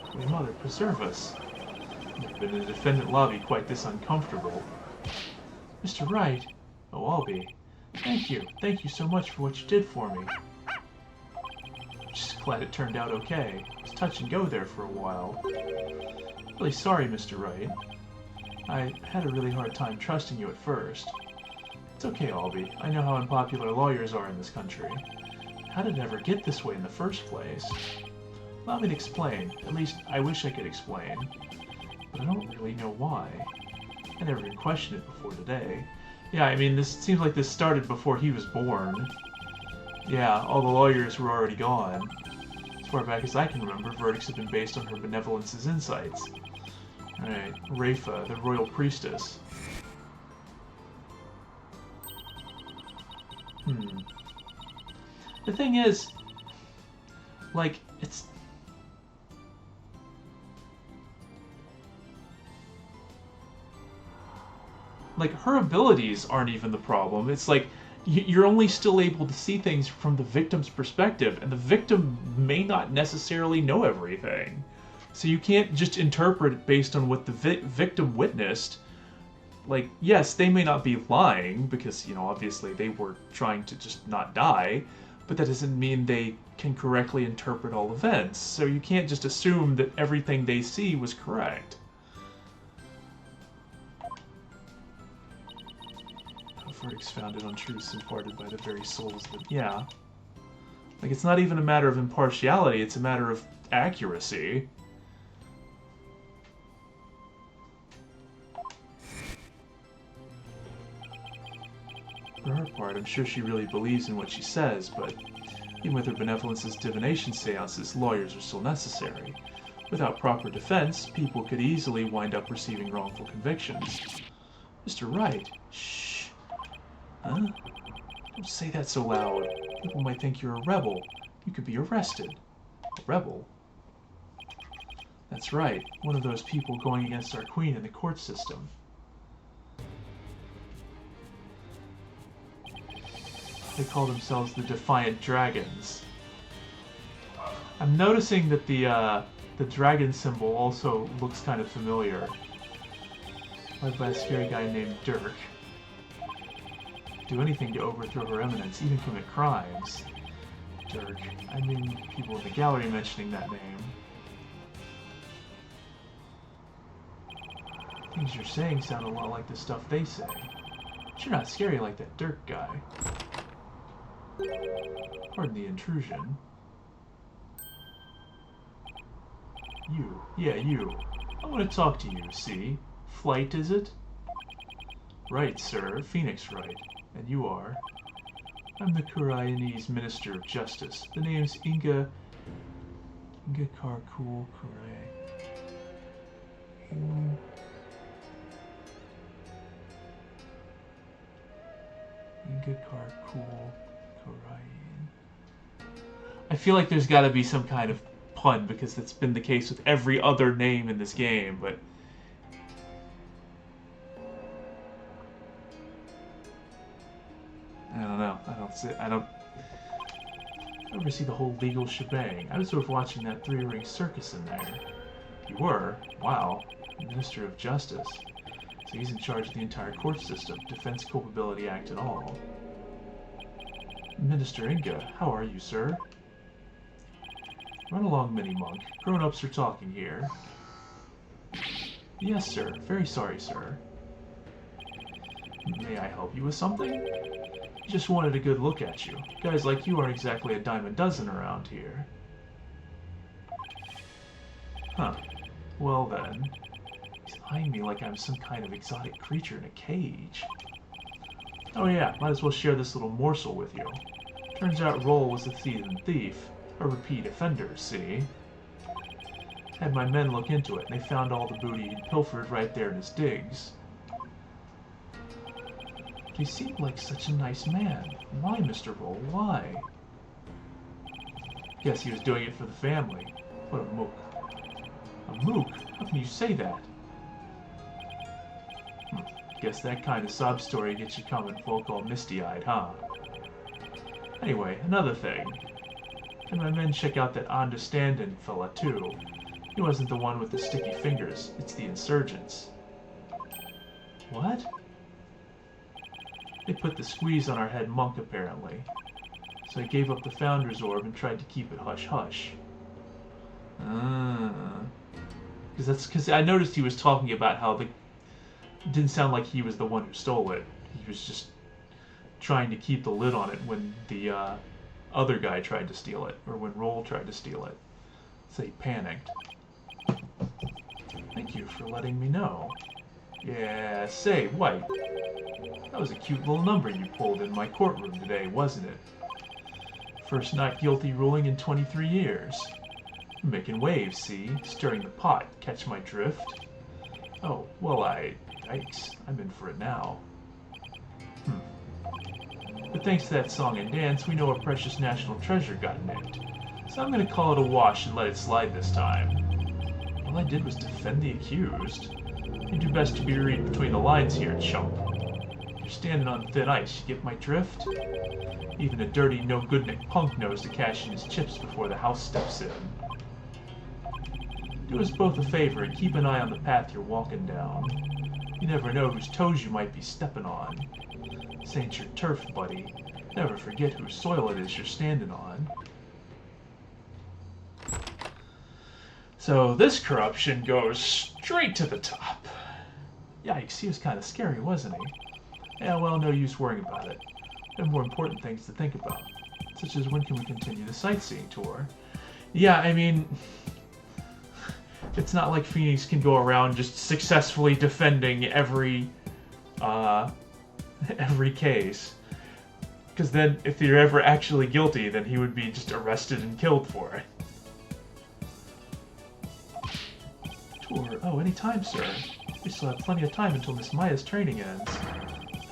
Holy Mother, preserve us. I've never been in a defendant lobby quite this uncomfortable. Mr. Wright. Oh, I'll be. Thank you. Thank you so much for what you did for me. Just glad it turned out okay. It was touch and go there for a while. Really sorry, Mr. Wright. I had a really hard time trusting you at first. It's okay, Albie. I know how unpopular lawyers are in this country. How did it ever get this way in the first place? Allow me to explain. At least, I wish I could explain. But I don't really know why. I never even questioned it before today. Yeah, I mean, this seems like this started before he was born. Yeah, all the lawyers were already gone. As far back as I can remember, verdicts have been based on her benevolence's insights. Alright, Rafa, the royal priestess. The thing is, like, it's... like, her abilities aren't even the problem. It's like, you're only still able to see things from the victim's perspective, and the victim may not necessarily know everything. So you can't just interpret it based on what the victim witnessed. Like, yes, they may not be lying, because, you know, obviously they were trying to just not die, but that doesn't mean they can correctly interpret all events. So you can't just assume that everything they see was correct. Verdicts founded on truths imparted by the very souls that... Yeah. Like, it's not even a matter of impartiality, it's a matter of accuracy. For her part, I'm sure she really believes in what she says, but even with her benevolence's divination seances, lawyers are still necessary. Without proper defense, people could easily wind up receiving wrongful convictions. Mr. Wright, shh. Huh? Don't say that so loud. People might think you're a rebel. You could be arrested. A rebel? That's right, one of those people going against our queen in the court system. They call themselves the Defiant Dragons. I'm noticing that the dragon symbol also looks kind of familiar. Led by a scary guy named Dirk. Do anything to overthrow Her Eminence, even commit crimes. Dirk. I mean, people in the gallery mentioning that name. Things you're saying sound a lot like the stuff they say. But you're not scary like that Dirk guy. Pardon the intrusion. You. Yeah, you. I want to talk to you, see? Flight, is it? Right, sir. Phoenix Wright. And you are? I'm the Khura'inese Minister of Justice. The name's Inga Karkul Kure. Inga Karkul Khura'in. I feel like there's got to be some kind of pun because that's been the case with every other name in this game, but I don't know. I don't ever see the whole legal shebang. I was sort of watching that three-ring circus in there. You were? Wow. Minister of Justice. So he's in charge of the entire court system, Defense Culpability Act and all. Minister Inga, how are you, sir? Run along, Mini-Monk. Grown-ups are talking here. Yes, sir. Very sorry, sir. May I help you with something? Just wanted a good look at you. Guys like you aren't exactly a dime a dozen around here. Huh. Well then. He's eyeing me like I'm some kind of exotic creature in a cage. Oh yeah, might as well share this little morsel with you. Turns out Roll was a thief. A repeat offender, see? Had my men look into it, and they found all the booty he'd pilfered right there in his digs. He seemed like such a nice man. Why, Mr. Roll, why? Guess he was doing it for the family. What a mook. A mook? How can you say that? Guess that kind of sob story gets you common folk all misty-eyed, huh? Anyway, another thing. Can my men check out that understanding fella, too? He wasn't the one with the sticky fingers. It's the insurgents. What? They put the squeeze on our head monk, apparently. So I gave up the Founder's Orb and tried to keep it hush-hush. Because I noticed he was talking about how it didn't sound like he was the one who stole it. He was just trying to keep the lid on it when the other guy tried to steal it, or when Roll tried to steal it. So he panicked. Thank you for letting me know. Yeah, say, White. That was a cute little number you pulled in my courtroom today, wasn't it? First not guilty ruling in 23 years. You're making waves, see? Stirring the pot. Catch my drift? Oh, well, yikes. I'm in for it now. But thanks to that song and dance, we know a precious national treasure got nicked. So I'm gonna call it a wash and let it slide this time. All I did was defend the accused. You do best to be read between the lines here, chump. You're standing on thin ice, you get my drift? Even a dirty, no-good-nick punk knows to cash in his chips before the house steps in. Do us both a favor and keep an eye on the path you're walking down. You never know whose toes you might be stepping on. This ain't your turf, buddy. Never forget whose soil it is you're standing on. So this corruption goes straight to the top. Yikes, he was kind of scary, wasn't he? Yeah, well, no use worrying about it. We have more important things to think about, such as when can we continue the sightseeing tour. Yeah, I mean, it's not like Phoenix can go around just successfully defending every case. Because then, if you're ever actually guilty, then he would be just arrested and killed for it. Tour? Oh, anytime, sir. We still have plenty of time until Miss Maya's training ends.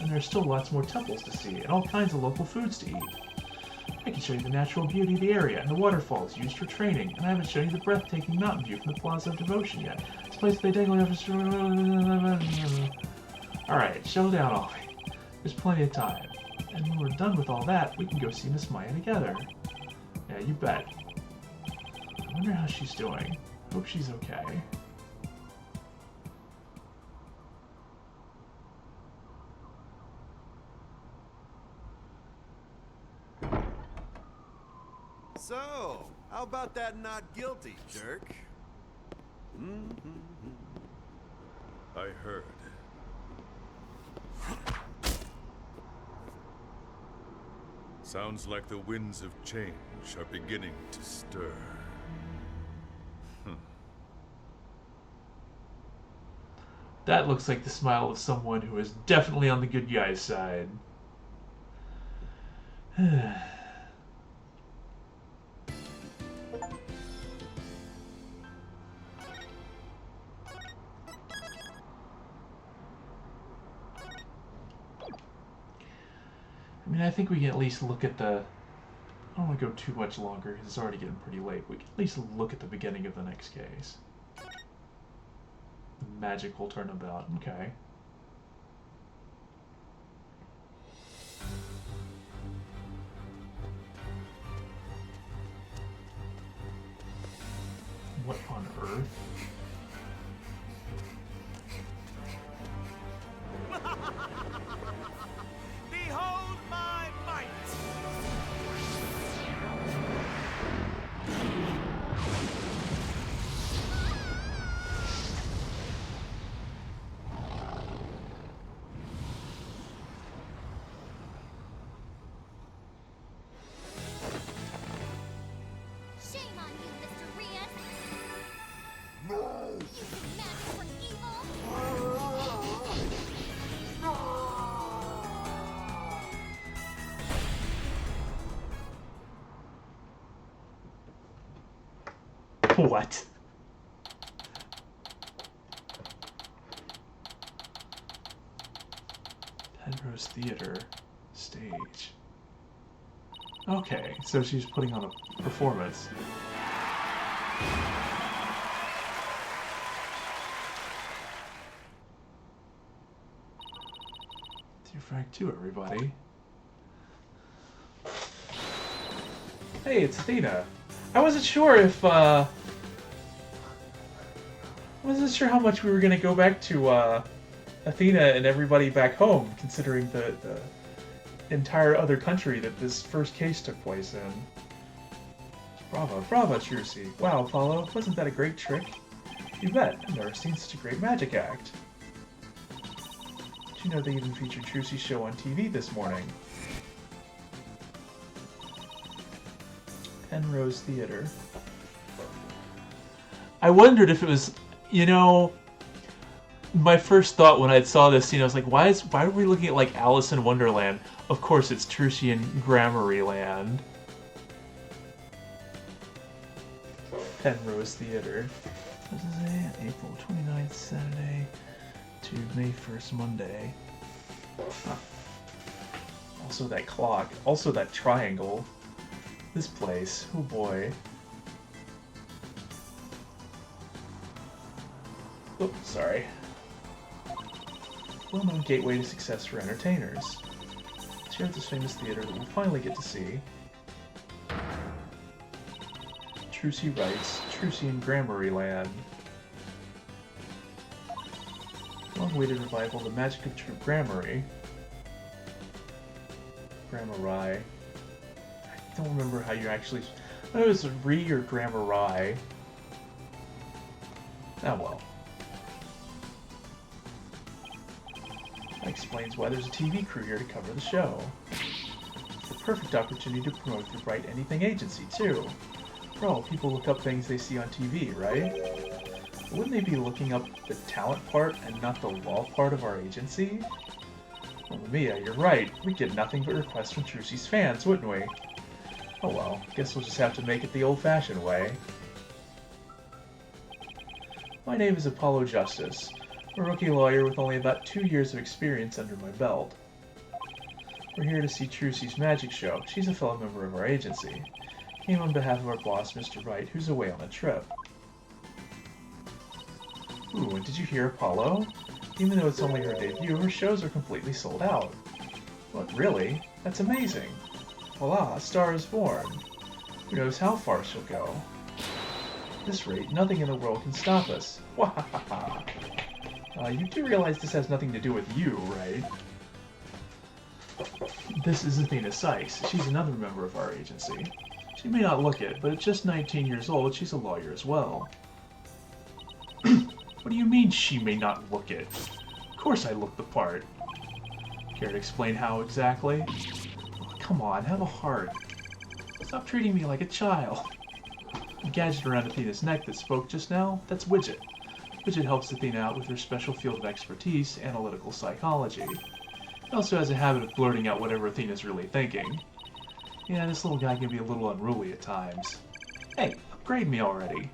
And there are still lots more temples to see, and all kinds of local foods to eat. I could show you the natural beauty of the area and the waterfalls used for training, and I haven't shown you the breathtaking mountain view from the Plaza of Devotion yet. This place they dangle over. Alright, settle down, Ollie. There's plenty of time. And when we're done with all that, we can go see Miss Maya together. Yeah, you bet. I wonder how she's doing. Hope she's okay. So, how about that not guilty, jerk? I heard. Sounds like the winds of change are beginning to stir. That looks like the smile of someone who is definitely on the good guy's side. I mean, I think we can at least look at the... I don't want to go too much longer because it's already getting pretty late. We can at least look at the beginning of the next case. The magical turnabout. Okay. What on earth? Behold my might! Shame on you, Mr. Rias! No! Using magic for evil! What? Penrose Theater stage. Okay, so she's putting on a performance. Frag 2, everybody. Hey, it's Athena. I wasn't sure if, I wasn't sure how much we were gonna go back to, Athena and everybody back home, considering the entire other country that this first case took place in. Bravo, bravo, Trucy. Wow, Apollo, wasn't that a great trick? You bet, I've never seen such a great magic act. Did you know they even featured Trucy's show on TV this morning? Penrose Theater. I wondered if it was, you know, my first thought when I saw this scene, I was like, why are we looking at like Alice in Wonderland? Of course, it's Trucian Grammary Land. Penrose Theater. This is April 29th, Saturday to May 1st, Monday. Huh. Also that clock. Also that triangle. This place. Oh boy. Oh, sorry. Well-known gateway to success for entertainers. It's here at this famous theater that we'll finally get to see. Trucy writes, Trucian Grammary Land. Long-awaited revival of the magic of true grammary. Grammari. I don't remember how you actually... I thought it was re or grammari. Ah well. That explains why there's a TV crew here to cover the show. It's the perfect opportunity to promote the Write Anything agency, too. For all, people look up things they see on TV, right? Wouldn't they be looking up the talent part and not the law part of our agency? Well, Mia, you're right. We'd get nothing but requests from Trucy's fans, wouldn't we? Oh well, guess we'll just have to make it the old-fashioned way. My name is Apollo Justice, a rookie lawyer with only about 2 years of experience under my belt. We're here to see Trucy's magic show. She's a fellow member of our agency. Came on behalf of our boss, Mr. Wright, who's away on a trip. Ooh, and did you hear Apollo? Even though it's only her debut, her shows are completely sold out. What, really? That's amazing. Voila, a star is born. Who knows how far she'll go. At this rate, nothing in the world can stop us. Wahahaha. You do realize this has nothing to do with you, right? This is Athena Sykes. She's another member of our agency. She may not look it, but at just 19 years old, she's a lawyer as well. What do you mean, she may not look it? Of course I look the part. Care to explain how exactly? Oh, come on, have a heart. Stop treating me like a child. The gadget around Athena's neck that spoke just now, that's Widget. Widget helps Athena out with her special field of expertise, analytical psychology. He also has a habit of blurting out whatever Athena's really thinking. Yeah, this little guy can be a little unruly at times. Hey, upgrade me already.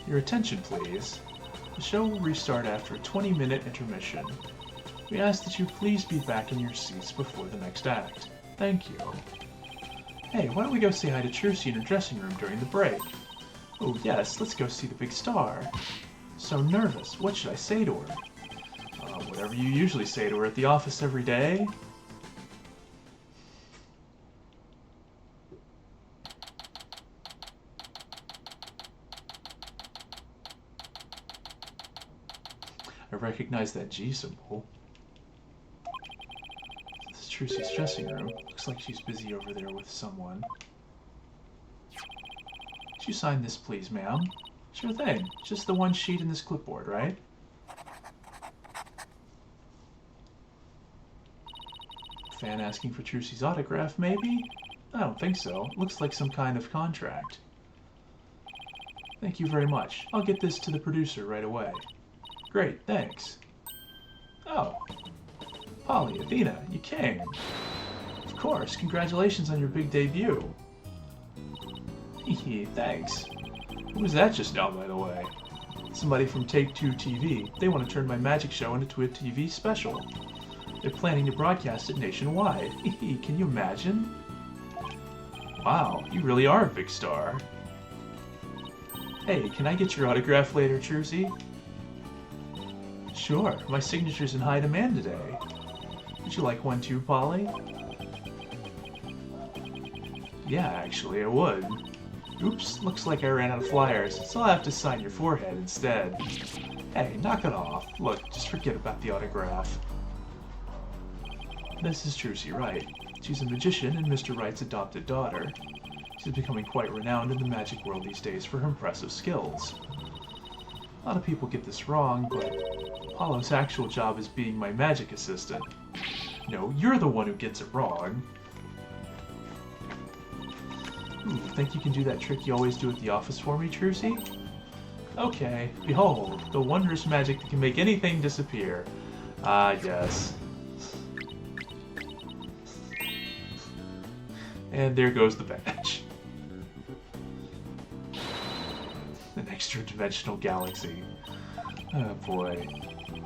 Your attention, please. The show will restart after a 20-minute intermission. We ask that you please be back in your seats before the next act. Thank you. Hey, why don't we go say hi to Trucy in her dressing room during the break? Oh yes, let's go see the big star. So nervous, what should I say to her? Whatever you usually say to her at the office every day. I recognize that G symbol. This is Trucy's dressing room. Looks like she's busy over there with someone. Could you sign this, please, ma'am? Sure thing. Just the one sheet in this clipboard, right? Fan asking for Trucy's autograph, maybe? I don't think so. Looks like some kind of contract. Thank you very much. I'll get this to the producer right away. Great, thanks. Oh. Polly, Athena, you came. Of course, congratulations on your big debut. Hehe, thanks. Who was that just now, by the way? Somebody from Take-Two TV. They want to turn my magic show into a TV special. They're planning to broadcast it nationwide. Hehe, can you imagine? Wow, you really are a big star. Hey, can I get your autograph later, Trucy? Sure, my signature's in high demand today. Would you like one too, Polly? Yeah, actually, I would. Oops, looks like I ran out of flyers, so I'll have to sign your forehead instead. Hey, knock it off. Look, just forget about the autograph. This is Trucy Wright. She's a magician and Mr. Wright's adopted daughter. She's becoming quite renowned in the magic world these days for her impressive skills. A lot of people get this wrong, but Apollo's actual job is being my magic assistant. No, you're the one who gets it wrong. Ooh, think you can do that trick you always do at the office for me, Trucy? Okay, behold, the wondrous magic that can make anything disappear. Ah, yes. And there goes the badge. An extra-dimensional galaxy. Oh boy.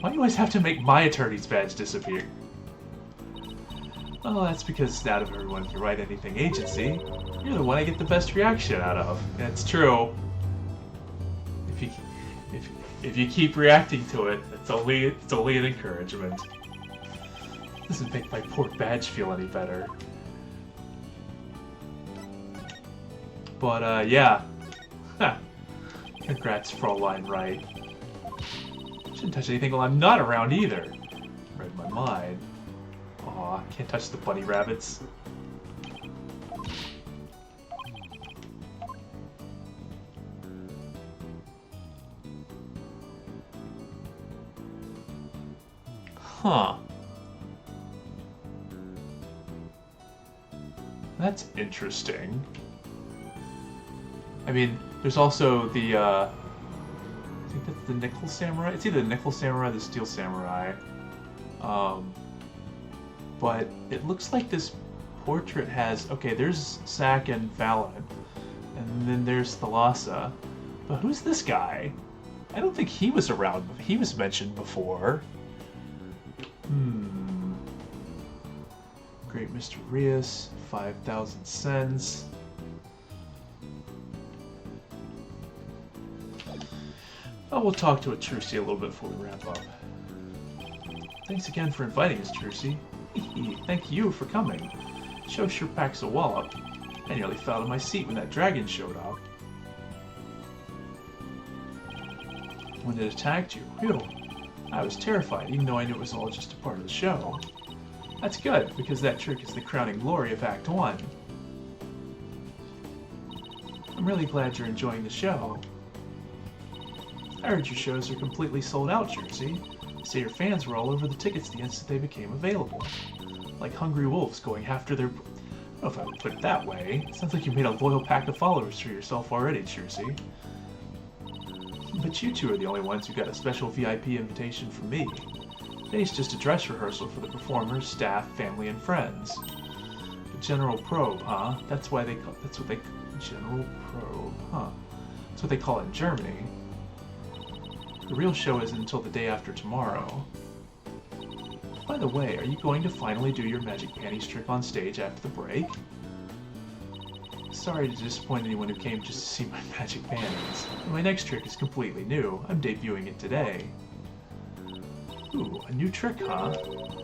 Why do you always have to make my attorney's badge disappear? Well, that's because out of everyone at the Write Anything agency, you're the one I get the best reaction out of. That's true. If you keep reacting to it, it's only an encouragement. Doesn't make my poor badge feel any better. But yeah. Huh. Congrats, Fraulein Wright. Shouldn't touch anything while I'm not around either. Read my mind. Aw, can't touch the bunny rabbits. Huh. That's interesting. I mean, there's also the, I think that's the Nickel Samurai? It's either the Nickel Samurai or the Steel Samurai. But it looks like this portrait has... Okay, there's Zack and Fallon. And then there's Thalassa. But who's this guy? I don't think he was around. He was mentioned before. Great Mr. Rias, 5,000 cents. Oh, we'll talk to a Trucy a little bit before we wrap up. Thanks again for inviting us, Trucy. Thank you for coming. Show sure packs a wallop. I nearly fell out of my seat when that dragon showed up. When it attacked you, phew. I was terrified, even though I knew it was all just a part of the show. That's good, because that trick is the crowning glory of Act 1. I'm really glad you're enjoying the show. I heard your shows are completely sold out, Jersey. They say your fans were all over the tickets the instant they became available. Like hungry wolves going after their... I don't know if I would put it that way. Sounds like you made a loyal pack of followers for yourself already, Jersey. But you two are the only ones who got a special VIP invitation from me. Today's just a dress rehearsal for the performers, staff, family, and friends. The General Probe, huh? That's what they General Probe, huh? That's what they call it in Germany. The real show isn't until the day after tomorrow. By the way, are you going to finally do your magic panties trick on stage after the break? Sorry to disappoint anyone who came just to see my magic panties. My next trick is completely new. I'm debuting it today. Ooh, a new trick, huh?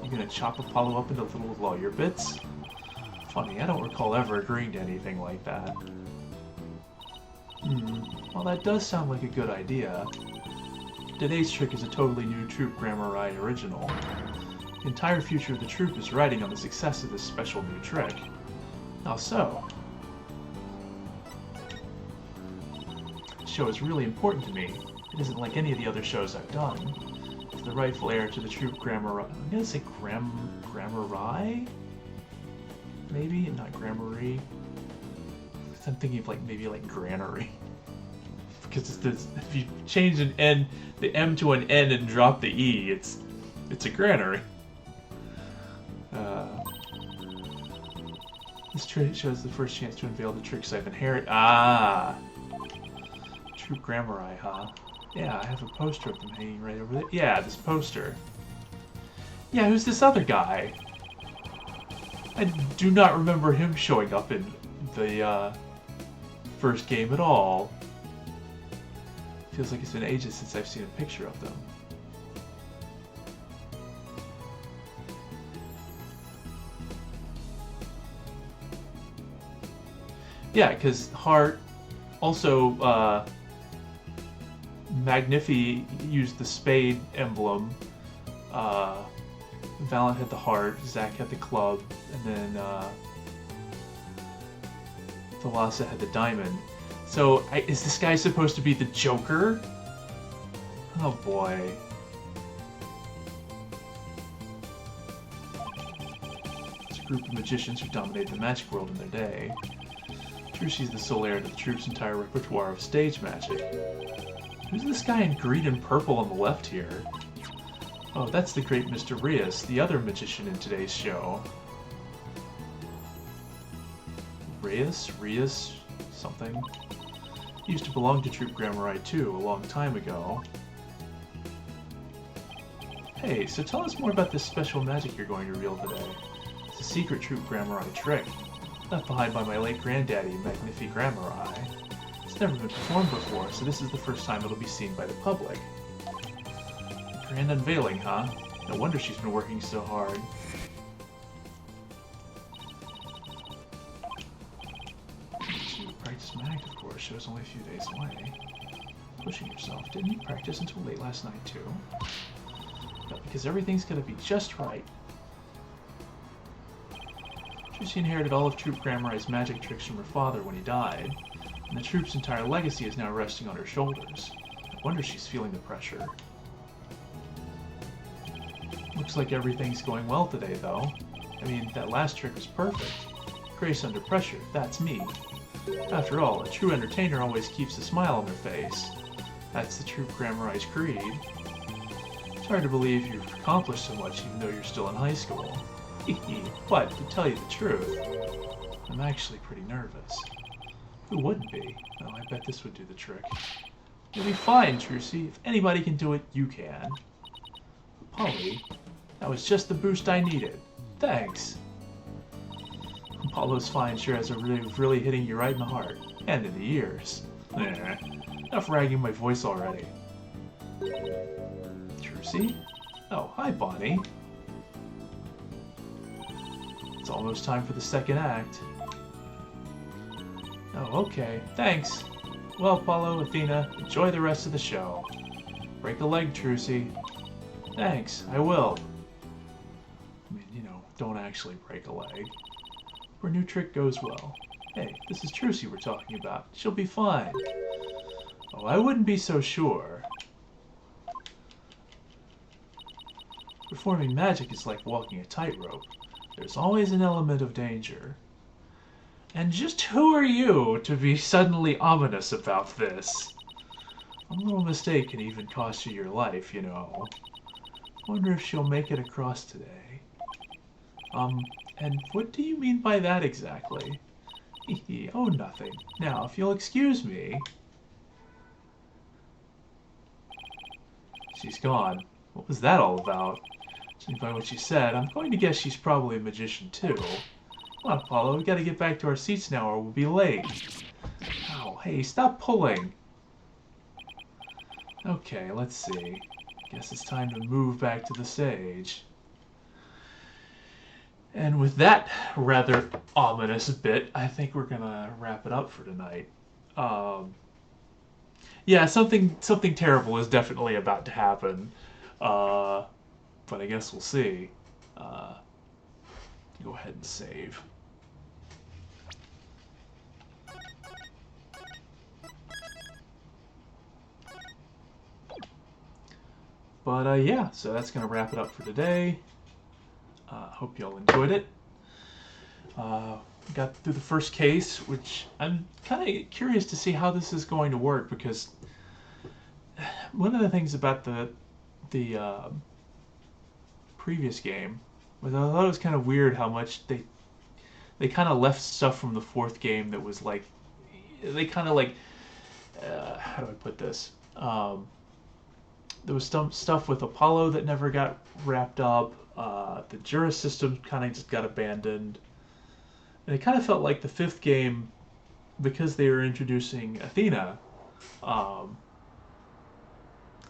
You gonna chop Apollo up into little lawyer bits? Funny, I don't recall ever agreeing to anything like that. Well that does sound like a good idea. Today's trick is a totally new Troupe Grammar original. The entire future of the troupe is riding on the success of this special new trick. How so? The show is really important to me. It isn't like any of the other shows I've done. It's the rightful heir to the Troupe Grammar... I'm gonna say Grammari? Maybe? Not Grammary. I'm thinking of maybe Granary. Because if you change the M to an N and drop the E, it's a granary. This trick shows the first chance to unveil the tricks I've inherited. Ah! True Grammari, huh? Yeah, I have a poster of them hanging right over there. Yeah, this poster. Yeah, who's this other guy? I do not remember him showing up in the first game at all. Feels like it's been ages since I've seen a picture of them. Yeah, because Heart also Magnifi used the spade emblem. Valiant had the heart, Zack had the club, and then Thalassa had the diamond. So, is this guy supposed to be the Joker? Oh boy. It's a group of magicians who dominate the magic world in their day. Trucy's the sole heir to the troupe's entire repertoire of stage magic. Who's this guy in green and purple on the left here? Oh, that's the great Mr. Rias, the other magician in today's show. Rias, something. He used to belong to Troupe Grammari too, a long time ago. Hey, so tell us more about this special magic you're going to reveal today. It's a secret Troupe Grammari trick, left behind by my late granddaddy, Magnifi Grammari. It's never been performed before, so this is the first time it'll be seen by the public. Grand unveiling, huh? No wonder she's been working so hard. Practice mag, of course, show's only a few days away. Pushing yourself. Didn't you practice until late last night, too? But because everything's gonna be just right. Trucy inherited all of Troupe Grammari's magic tricks from her father when he died, and the troupe's entire legacy is now resting on her shoulders. No wonder she's feeling the pressure. Looks like everything's going well today, though. I mean, that last trick was perfect. Grace under pressure, that's me. After all, a true entertainer always keeps a smile on their face. That's the Troupe Grammari's creed. It's hard to believe you've accomplished so much even though you're still in high school. But, to tell you the truth, I'm actually pretty nervous. Who wouldn't be? Oh, I bet this would do the trick. You'll be fine, Trucy. If anybody can do it, you can. Polly, That was just the boost I needed. Thanks. Apollo's fine sure has a really hitting you right in the heart. And in the ears. Enough ragging my voice already. Trucy? Oh, hi, Bonnie. It's almost time for the second act. Oh, okay. Thanks. Well, Apollo, Athena, enjoy the rest of the show. Break a leg, Trucy. Thanks, I will. I mean, you know, don't actually break a leg. Her new trick goes well. Hey, this is Trucy we're talking about. She'll be fine. Oh, I wouldn't be so sure. Performing magic is like walking a tightrope. There's always an element of danger. And just who are you to be suddenly ominous about this? A little mistake can even cost you your life, you know. Wonder if she'll make it across today. And what do you mean by that exactly? Oh, nothing. Now, if you'll excuse me... She's gone. What was that all about? Judging by what she said, I'm going to guess she's probably a magician too. Come on, Apollo, we gotta get back to our seats now or we'll be late. Ow, hey, stop pulling! Okay, let's see. Guess it's time to move back to the stage. And with that rather ominous bit, I think we're gonna wrap it up for tonight. Yeah, something terrible is definitely about to happen. But I guess we'll see. Go ahead and save. But yeah, so that's gonna wrap it up for today. Hope y'all enjoyed it. Got through the first case, which I'm kind of curious to see how this is going to work, because one of the things about the previous game was I thought it was kind of weird how much they kind of left stuff from the fourth game that was like, they kind of like, how do I put this? There was some stuff with Apollo that never got wrapped up. The Juris system kind of just got abandoned. And it kind of felt like the fifth game, because they were introducing Athena, I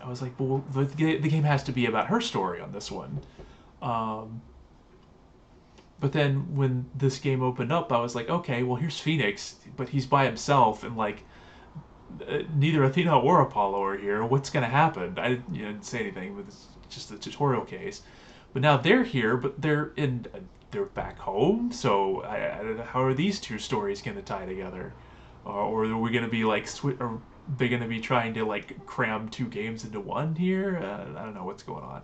was like, well, the game has to be about her story on this one. But then when this game opened up, I was like, okay, well, here's Phoenix, but he's by himself, and like, neither Athena or Apollo are here. What's going to happen? I didn't say anything, but it's just a tutorial case. But now they're here, but they're back home. So how are these two stories going to tie together? Or are we going to be like, are they going to be trying to like cram two games into one here? I don't know what's going on.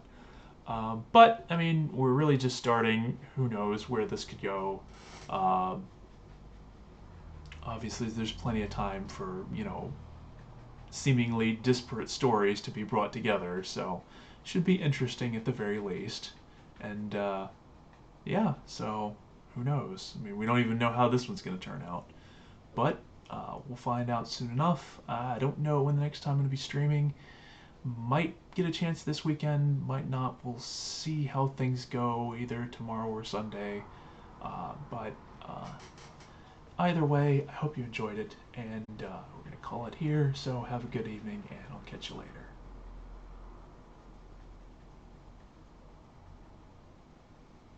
But I mean, we're really just starting. Who knows where this could go? Obviously, there's plenty of time for, seemingly disparate stories to be brought together, so should be interesting at the very least. And yeah, so who knows? I mean, we don't even know how this one's going to turn out, but we'll find out soon enough. I don't know when the next time I'm going to be streaming. Might get a chance this weekend, might not. We'll see how things go, either tomorrow or Sunday. But either way, I hope you enjoyed it, and we're going to call it here, so have a good evening, and I'll catch you later.